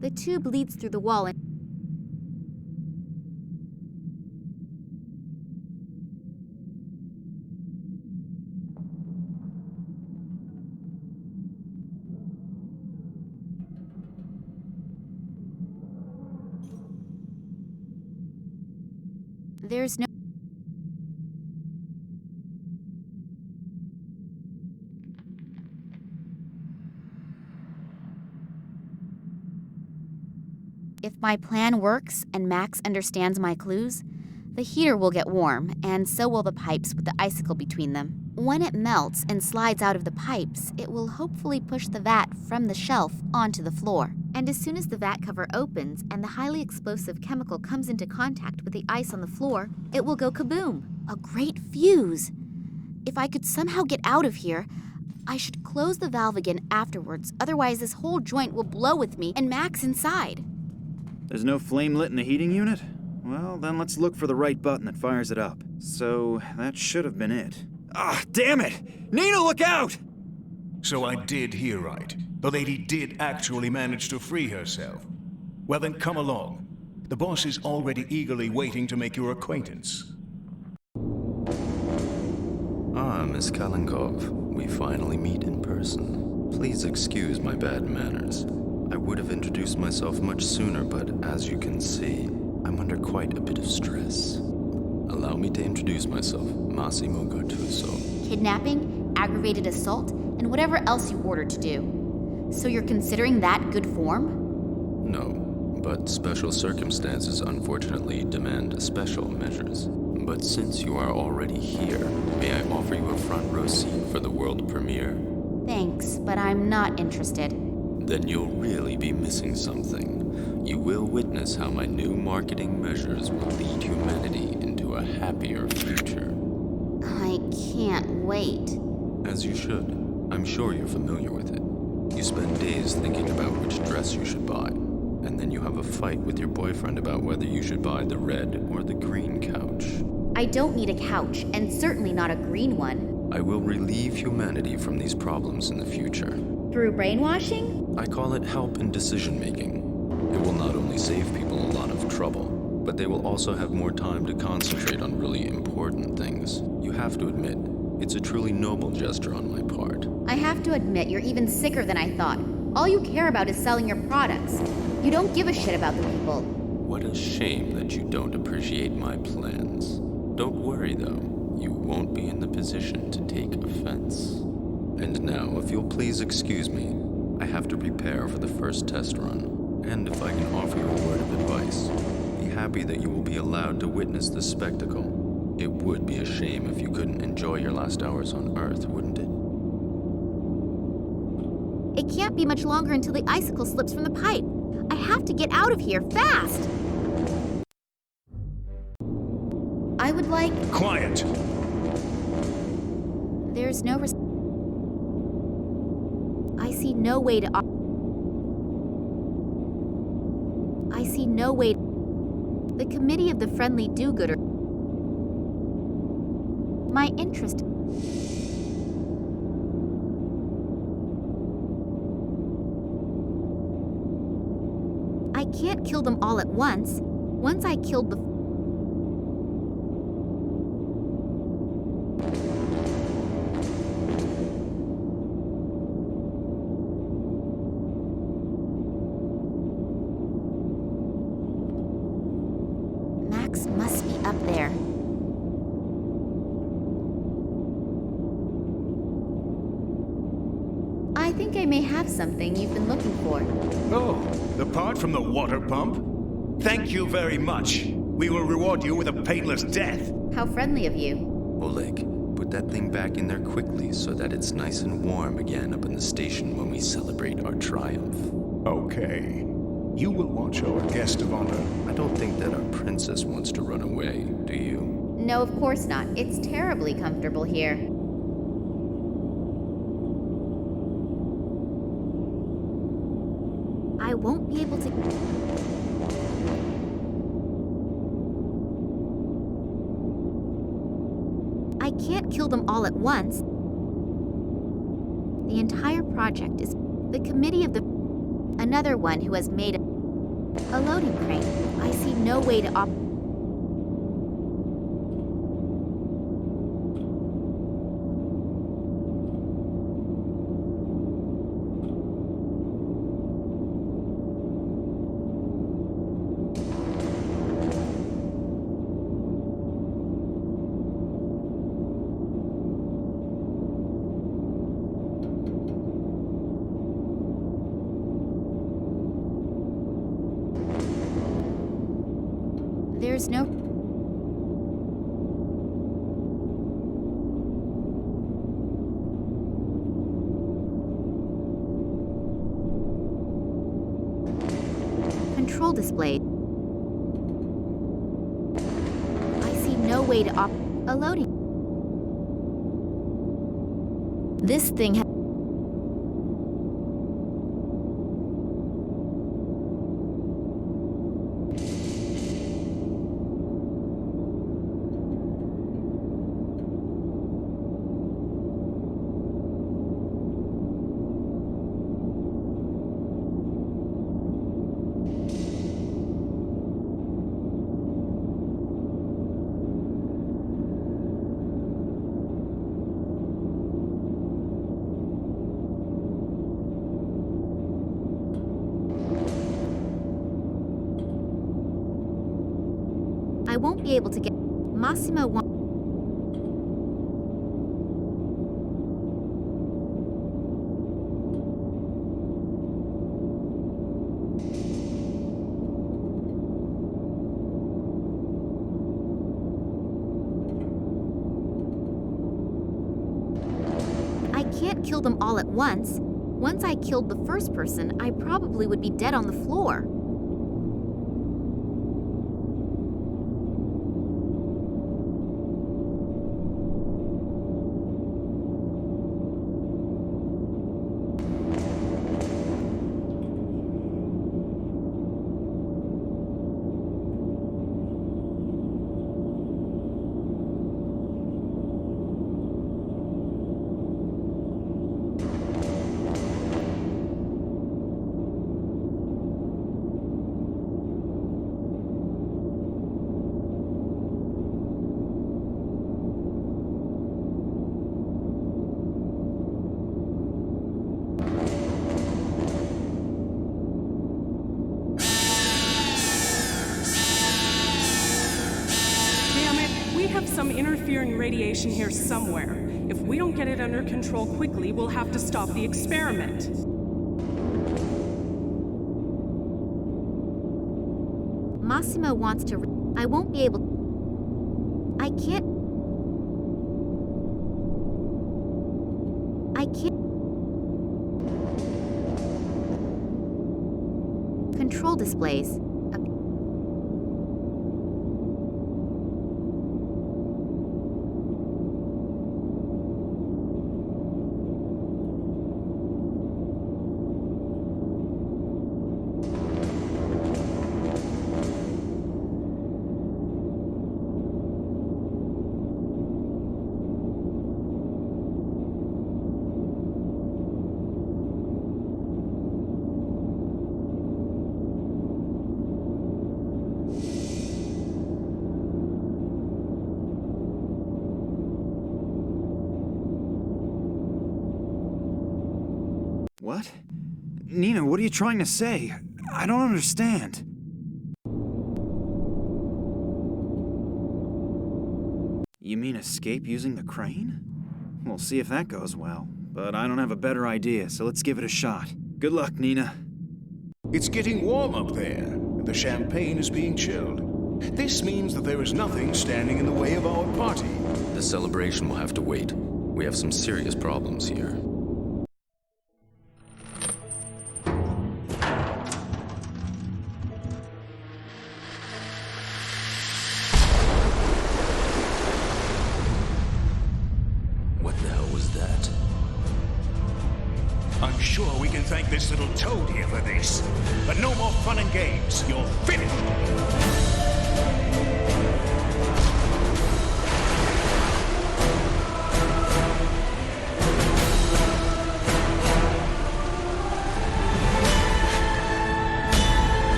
The tube leads through the wall and there's no If my plan works and Max understands my clues, the heater will get warm, and so will the pipes with the icicle between them. When it melts and slides out of the pipes, it will hopefully push the vat from the shelf onto the floor. And as soon as the vat cover opens and the highly explosive chemical comes into contact with the ice on the floor, it will go kaboom! A great fuse! If I could somehow get out of here, I should close the valve again afterwards, otherwise this whole joint will blow with me and Max inside. There's no flame lit in the heating unit? Well, then let's look for the right button that fires it up. So, that should have been it. Ah, damn it! Nina, look out! So I did hear right. The lady did actually manage to free herself. Well then, come along. The boss is already eagerly waiting to make your acquaintance. Ah, Miss Kalenkov, we finally meet in person. Please excuse my bad manners. I would have introduced myself much sooner, but as you can see, I'm under quite a bit of stress. Allow me to introduce myself, Massimo Gattuso. Kidnapping, aggravated assault, and whatever else you ordered to do. So you're considering that good form? No, but special circumstances unfortunately demand special measures. But since you are already here, may I offer you a front row seat for the world premiere? Thanks, but I'm not interested. Then you'll really be missing something. You will witness how my new marketing measures will lead humanity into a happier future. I can't wait. As you should. I'm sure you're familiar with it. You spend days thinking about which dress you should buy, and then you have a fight with your boyfriend about whether you should buy the red or the green couch. I don't need a couch, and certainly not a green one. I will relieve humanity from these problems in the future. Through brainwashing? I call it help in decision-making. It will not only save people a lot of trouble, but they will also have more time to concentrate on really important things. You have to admit, it's a truly noble gesture on my part. I have to admit, you're even sicker than I thought. All you care about is selling your products. You don't give a shit about the people. What a shame that you don't appreciate my plans. Don't worry, though. You won't be in the position to take offense. And now, if you'll please excuse me, I have to prepare for the first test run. And if I can offer you a word of advice, be happy that you will be allowed to witness this spectacle. It would be a shame if you couldn't enjoy your last hours on Earth, wouldn't it? It can't be much longer until the icicle slips from the pipe. I have to get out of here, fast! I would like... Quiet! There's no I see no way to... I see no way... The Committee of the Friendly Do-Gooder... My interest... I can't kill them all at once. Once I killed the... Max must be up there. I think I may have something you've been looking for. Oh, the part from the water pump? Thank you very much. We will reward you with a painless death. How friendly of you. Oleg, put that thing back in there quickly so that it's nice and warm again up in the station when we celebrate our triumph. Okay. You will watch our guest of honor. I don't think that our princess wants to run away, do you? No, of course not. It's terribly comfortable here. I won't be able to... I can't kill them all at once. The entire project is the committee of the... Another one who has made a loading crane. I see no way to There's no... control display. I see no way to a loading. This thing I won't be able to get... Massimo won't... I can't kill them all at once. Once I killed the first person, I probably would be dead on the floor. Some interfering radiation here somewhere. If we don't get it under control quickly, we'll have to stop the experiment. Massimo wants to... I won't be able... I can't... Control displays. What? Nina, what are you trying to say? I don't understand. You mean escape using the crane? We'll see if that goes well. But I don't have a better idea, so let's give it a shot. Good luck, Nina. It's getting warm up there, and the champagne is being chilled. This means that there is nothing standing in the way of our party. The celebration will have to wait. We have some serious problems here. I'm sure we can thank this little toad here for this. But no more fun and games. You're finished.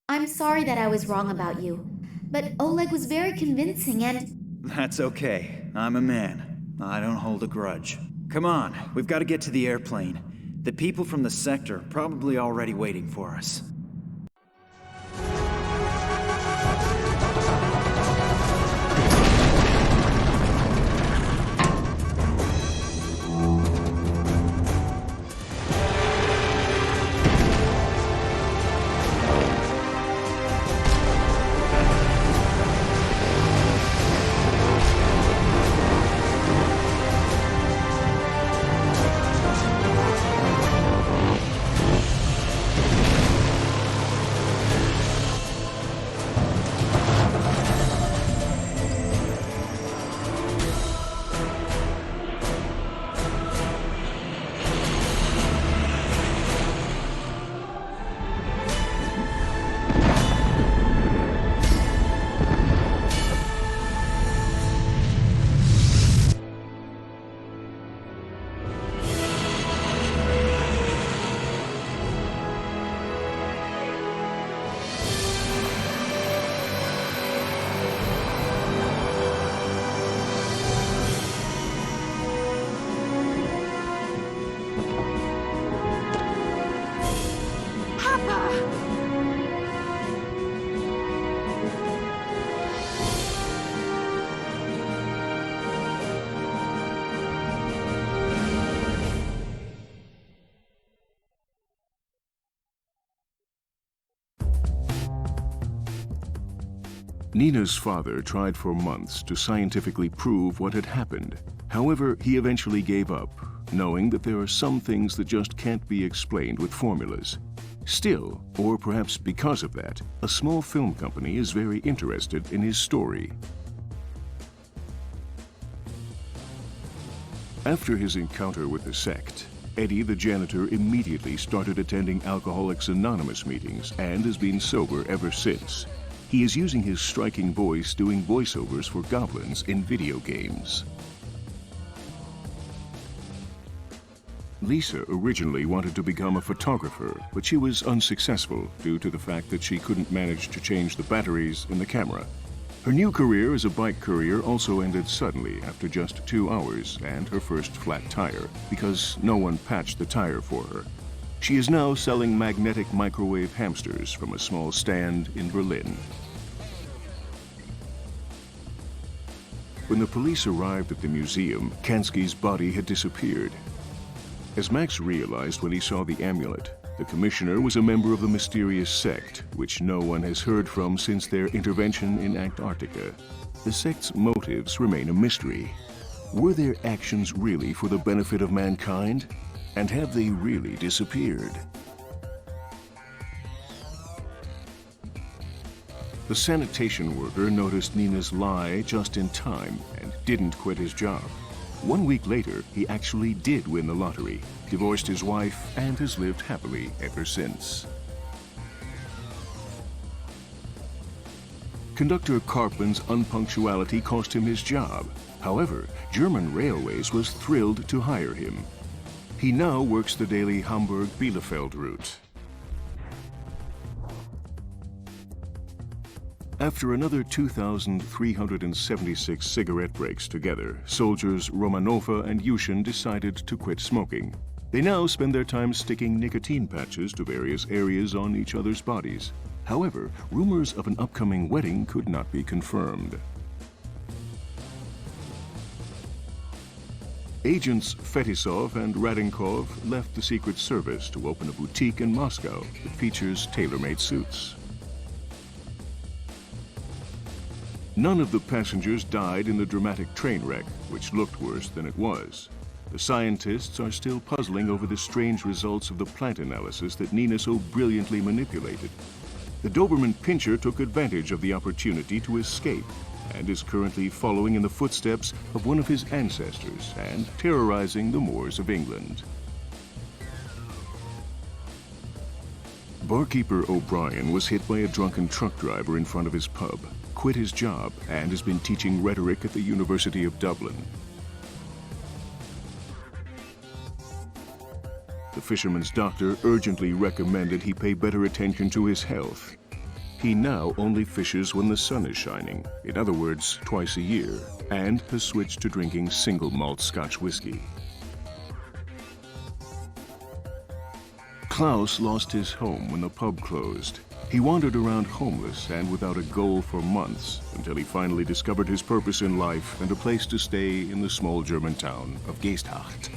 I'm sorry that I was wrong about you, but Oleg was very convincing and... That's okay. I'm a man. I don't hold a grudge. Come on, we've got to get to the airplane. The people from the sector are probably already waiting for us. Nina's father tried for months to scientifically prove what had happened. However, he eventually gave up, knowing that there are some things that just can't be explained with formulas. Still, or perhaps because of that, a small film company is very interested in his story. After his encounter with the sect, Eddie the janitor immediately started attending Alcoholics Anonymous meetings and has been sober ever since. He is using his striking voice doing voiceovers for goblins in video games. Lisa originally wanted to become a photographer, but she was unsuccessful due to the fact that she couldn't manage to change the batteries in the camera. Her new career as a bike courier also ended suddenly after just 2 hours and her first flat tire, because no one patched the tire for her. She is now selling magnetic microwave hamsters from a small stand in Berlin. When the police arrived at the museum, Kansky's body had disappeared. As Max realized when he saw the amulet, the commissioner was a member of the mysterious sect, which no one has heard from since their intervention in Antarctica. The sect's motives remain a mystery. Were their actions really for the benefit of mankind? And have they really disappeared? The sanitation worker noticed Nina's lie just in time and didn't quit his job. 1 week later, he actually did win the lottery, divorced his wife, and has lived happily ever since. Conductor Karpman's unpunctuality cost him his job. However, German Railways was thrilled to hire him. He now works the daily Hamburg-Bielefeld route. After another 2,376 cigarette breaks together, soldiers Romanova and Yushin decided to quit smoking. They now spend their time sticking nicotine patches to various areas on each other's bodies. However, rumors of an upcoming wedding could not be confirmed. Agents Fetisov and Radinkov left the Secret Service to open a boutique in Moscow that features tailor-made suits. None of the passengers died in the dramatic train wreck, which looked worse than it was. The scientists are still puzzling over the strange results of the plant analysis that Nina so brilliantly manipulated. The Doberman Pinscher took advantage of the opportunity to escape and is currently following in the footsteps of one of his ancestors and terrorizing the moors of England. Barkeeper O'Brien was hit by a drunken truck driver in front of his pub, quit his job, and has been teaching rhetoric at the University of Dublin. The fisherman's doctor urgently recommended he pay better attention to his health. He now only fishes when the sun is shining, in other words, twice a year, and has switched to drinking single malt Scotch whiskey. Klaus lost his home when the pub closed. He wandered around homeless and without a goal for months until he finally discovered his purpose in life and a place to stay in the small German town of Geesthacht.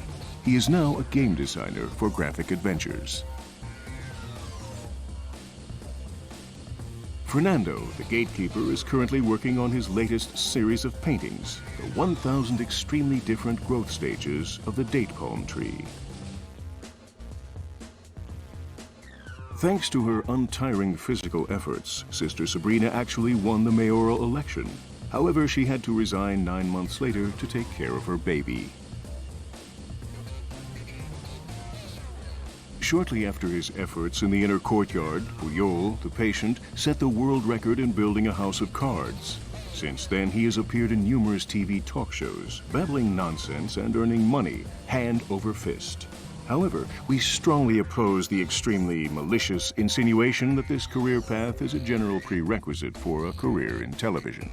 He is now a game designer for graphic adventures. Fernando, the gatekeeper, is currently working on his latest series of paintings, the 1,000 extremely different growth stages of the date palm tree. Thanks to her untiring physical efforts, Sister Sabrina actually won the mayoral election. However, she had to resign 9 months later to take care of her baby. Shortly after his efforts in the inner courtyard, Puyol, the patient, set the world record in building a house of cards. Since then, he has appeared in numerous TV talk shows, babbling nonsense and earning money, hand over fist. However, we strongly oppose the extremely malicious insinuation that this career path is a general prerequisite for a career in television.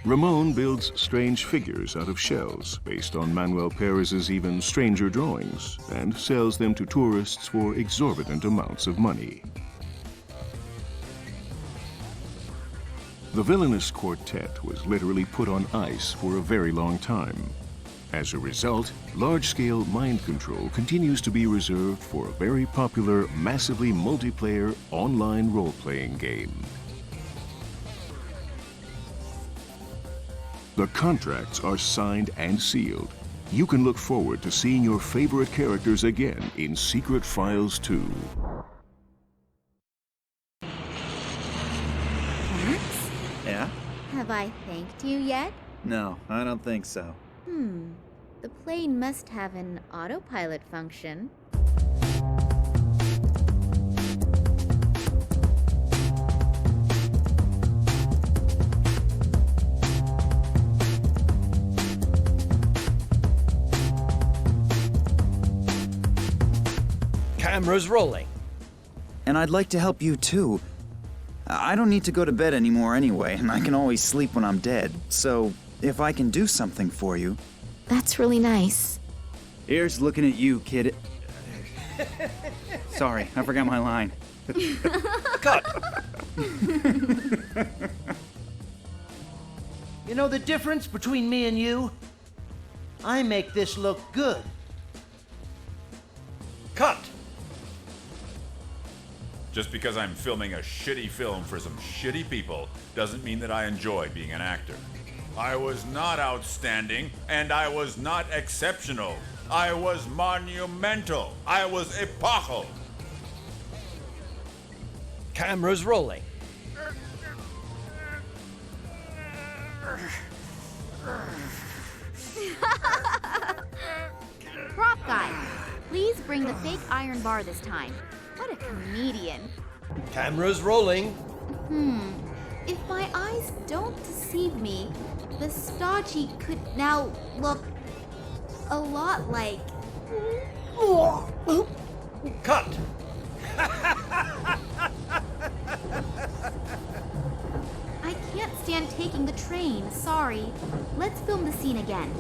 Ramon builds strange figures out of shells based on Manuel Perez's even stranger drawings and sells them to tourists for exorbitant amounts of money. The villainous quartet was literally put on ice for a very long time. As a result, large-scale mind control continues to be reserved for a very popular, massively multiplayer online role-playing game. The contracts are signed and sealed. You can look forward to seeing your favorite characters again in Secret Files 2. Max? Yeah? Have I thanked you yet? No, I don't think so. The plane must have an autopilot function. Camera's rolling. And I'd like to help you too. I don't need to go to bed anymore anyway, and I can always sleep when I'm dead. So, if I can do something for you... That's really nice. Here's looking at you, kid. Sorry, I forgot my line. Cut! You know the difference between me and you? I make this look good. Cut! Just because I'm filming a shitty film for some shitty people doesn't mean that I enjoy being an actor. I was not outstanding, and I was not exceptional. I was monumental. I was epochal. Camera's rolling. Prop guy, please bring the fake iron bar this time. What a comedian. Camera's rolling. If my eyes don't deceive me, the stodgy could now look a lot like... Cut! I can't stand taking the train, sorry. Let's film the scene again.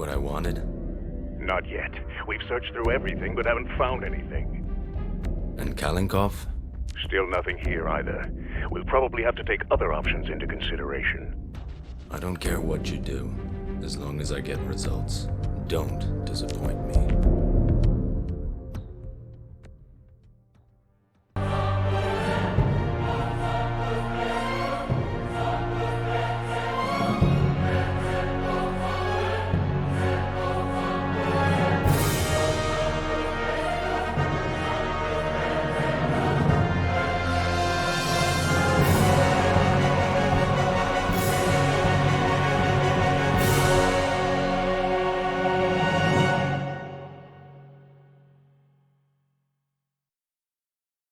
what I wanted? Not yet. We've searched through everything but haven't found anything. And Kalinkov? Still nothing here either. We'll probably have to take other options into consideration. I don't care what you do, as long as I get results. Don't disappoint me.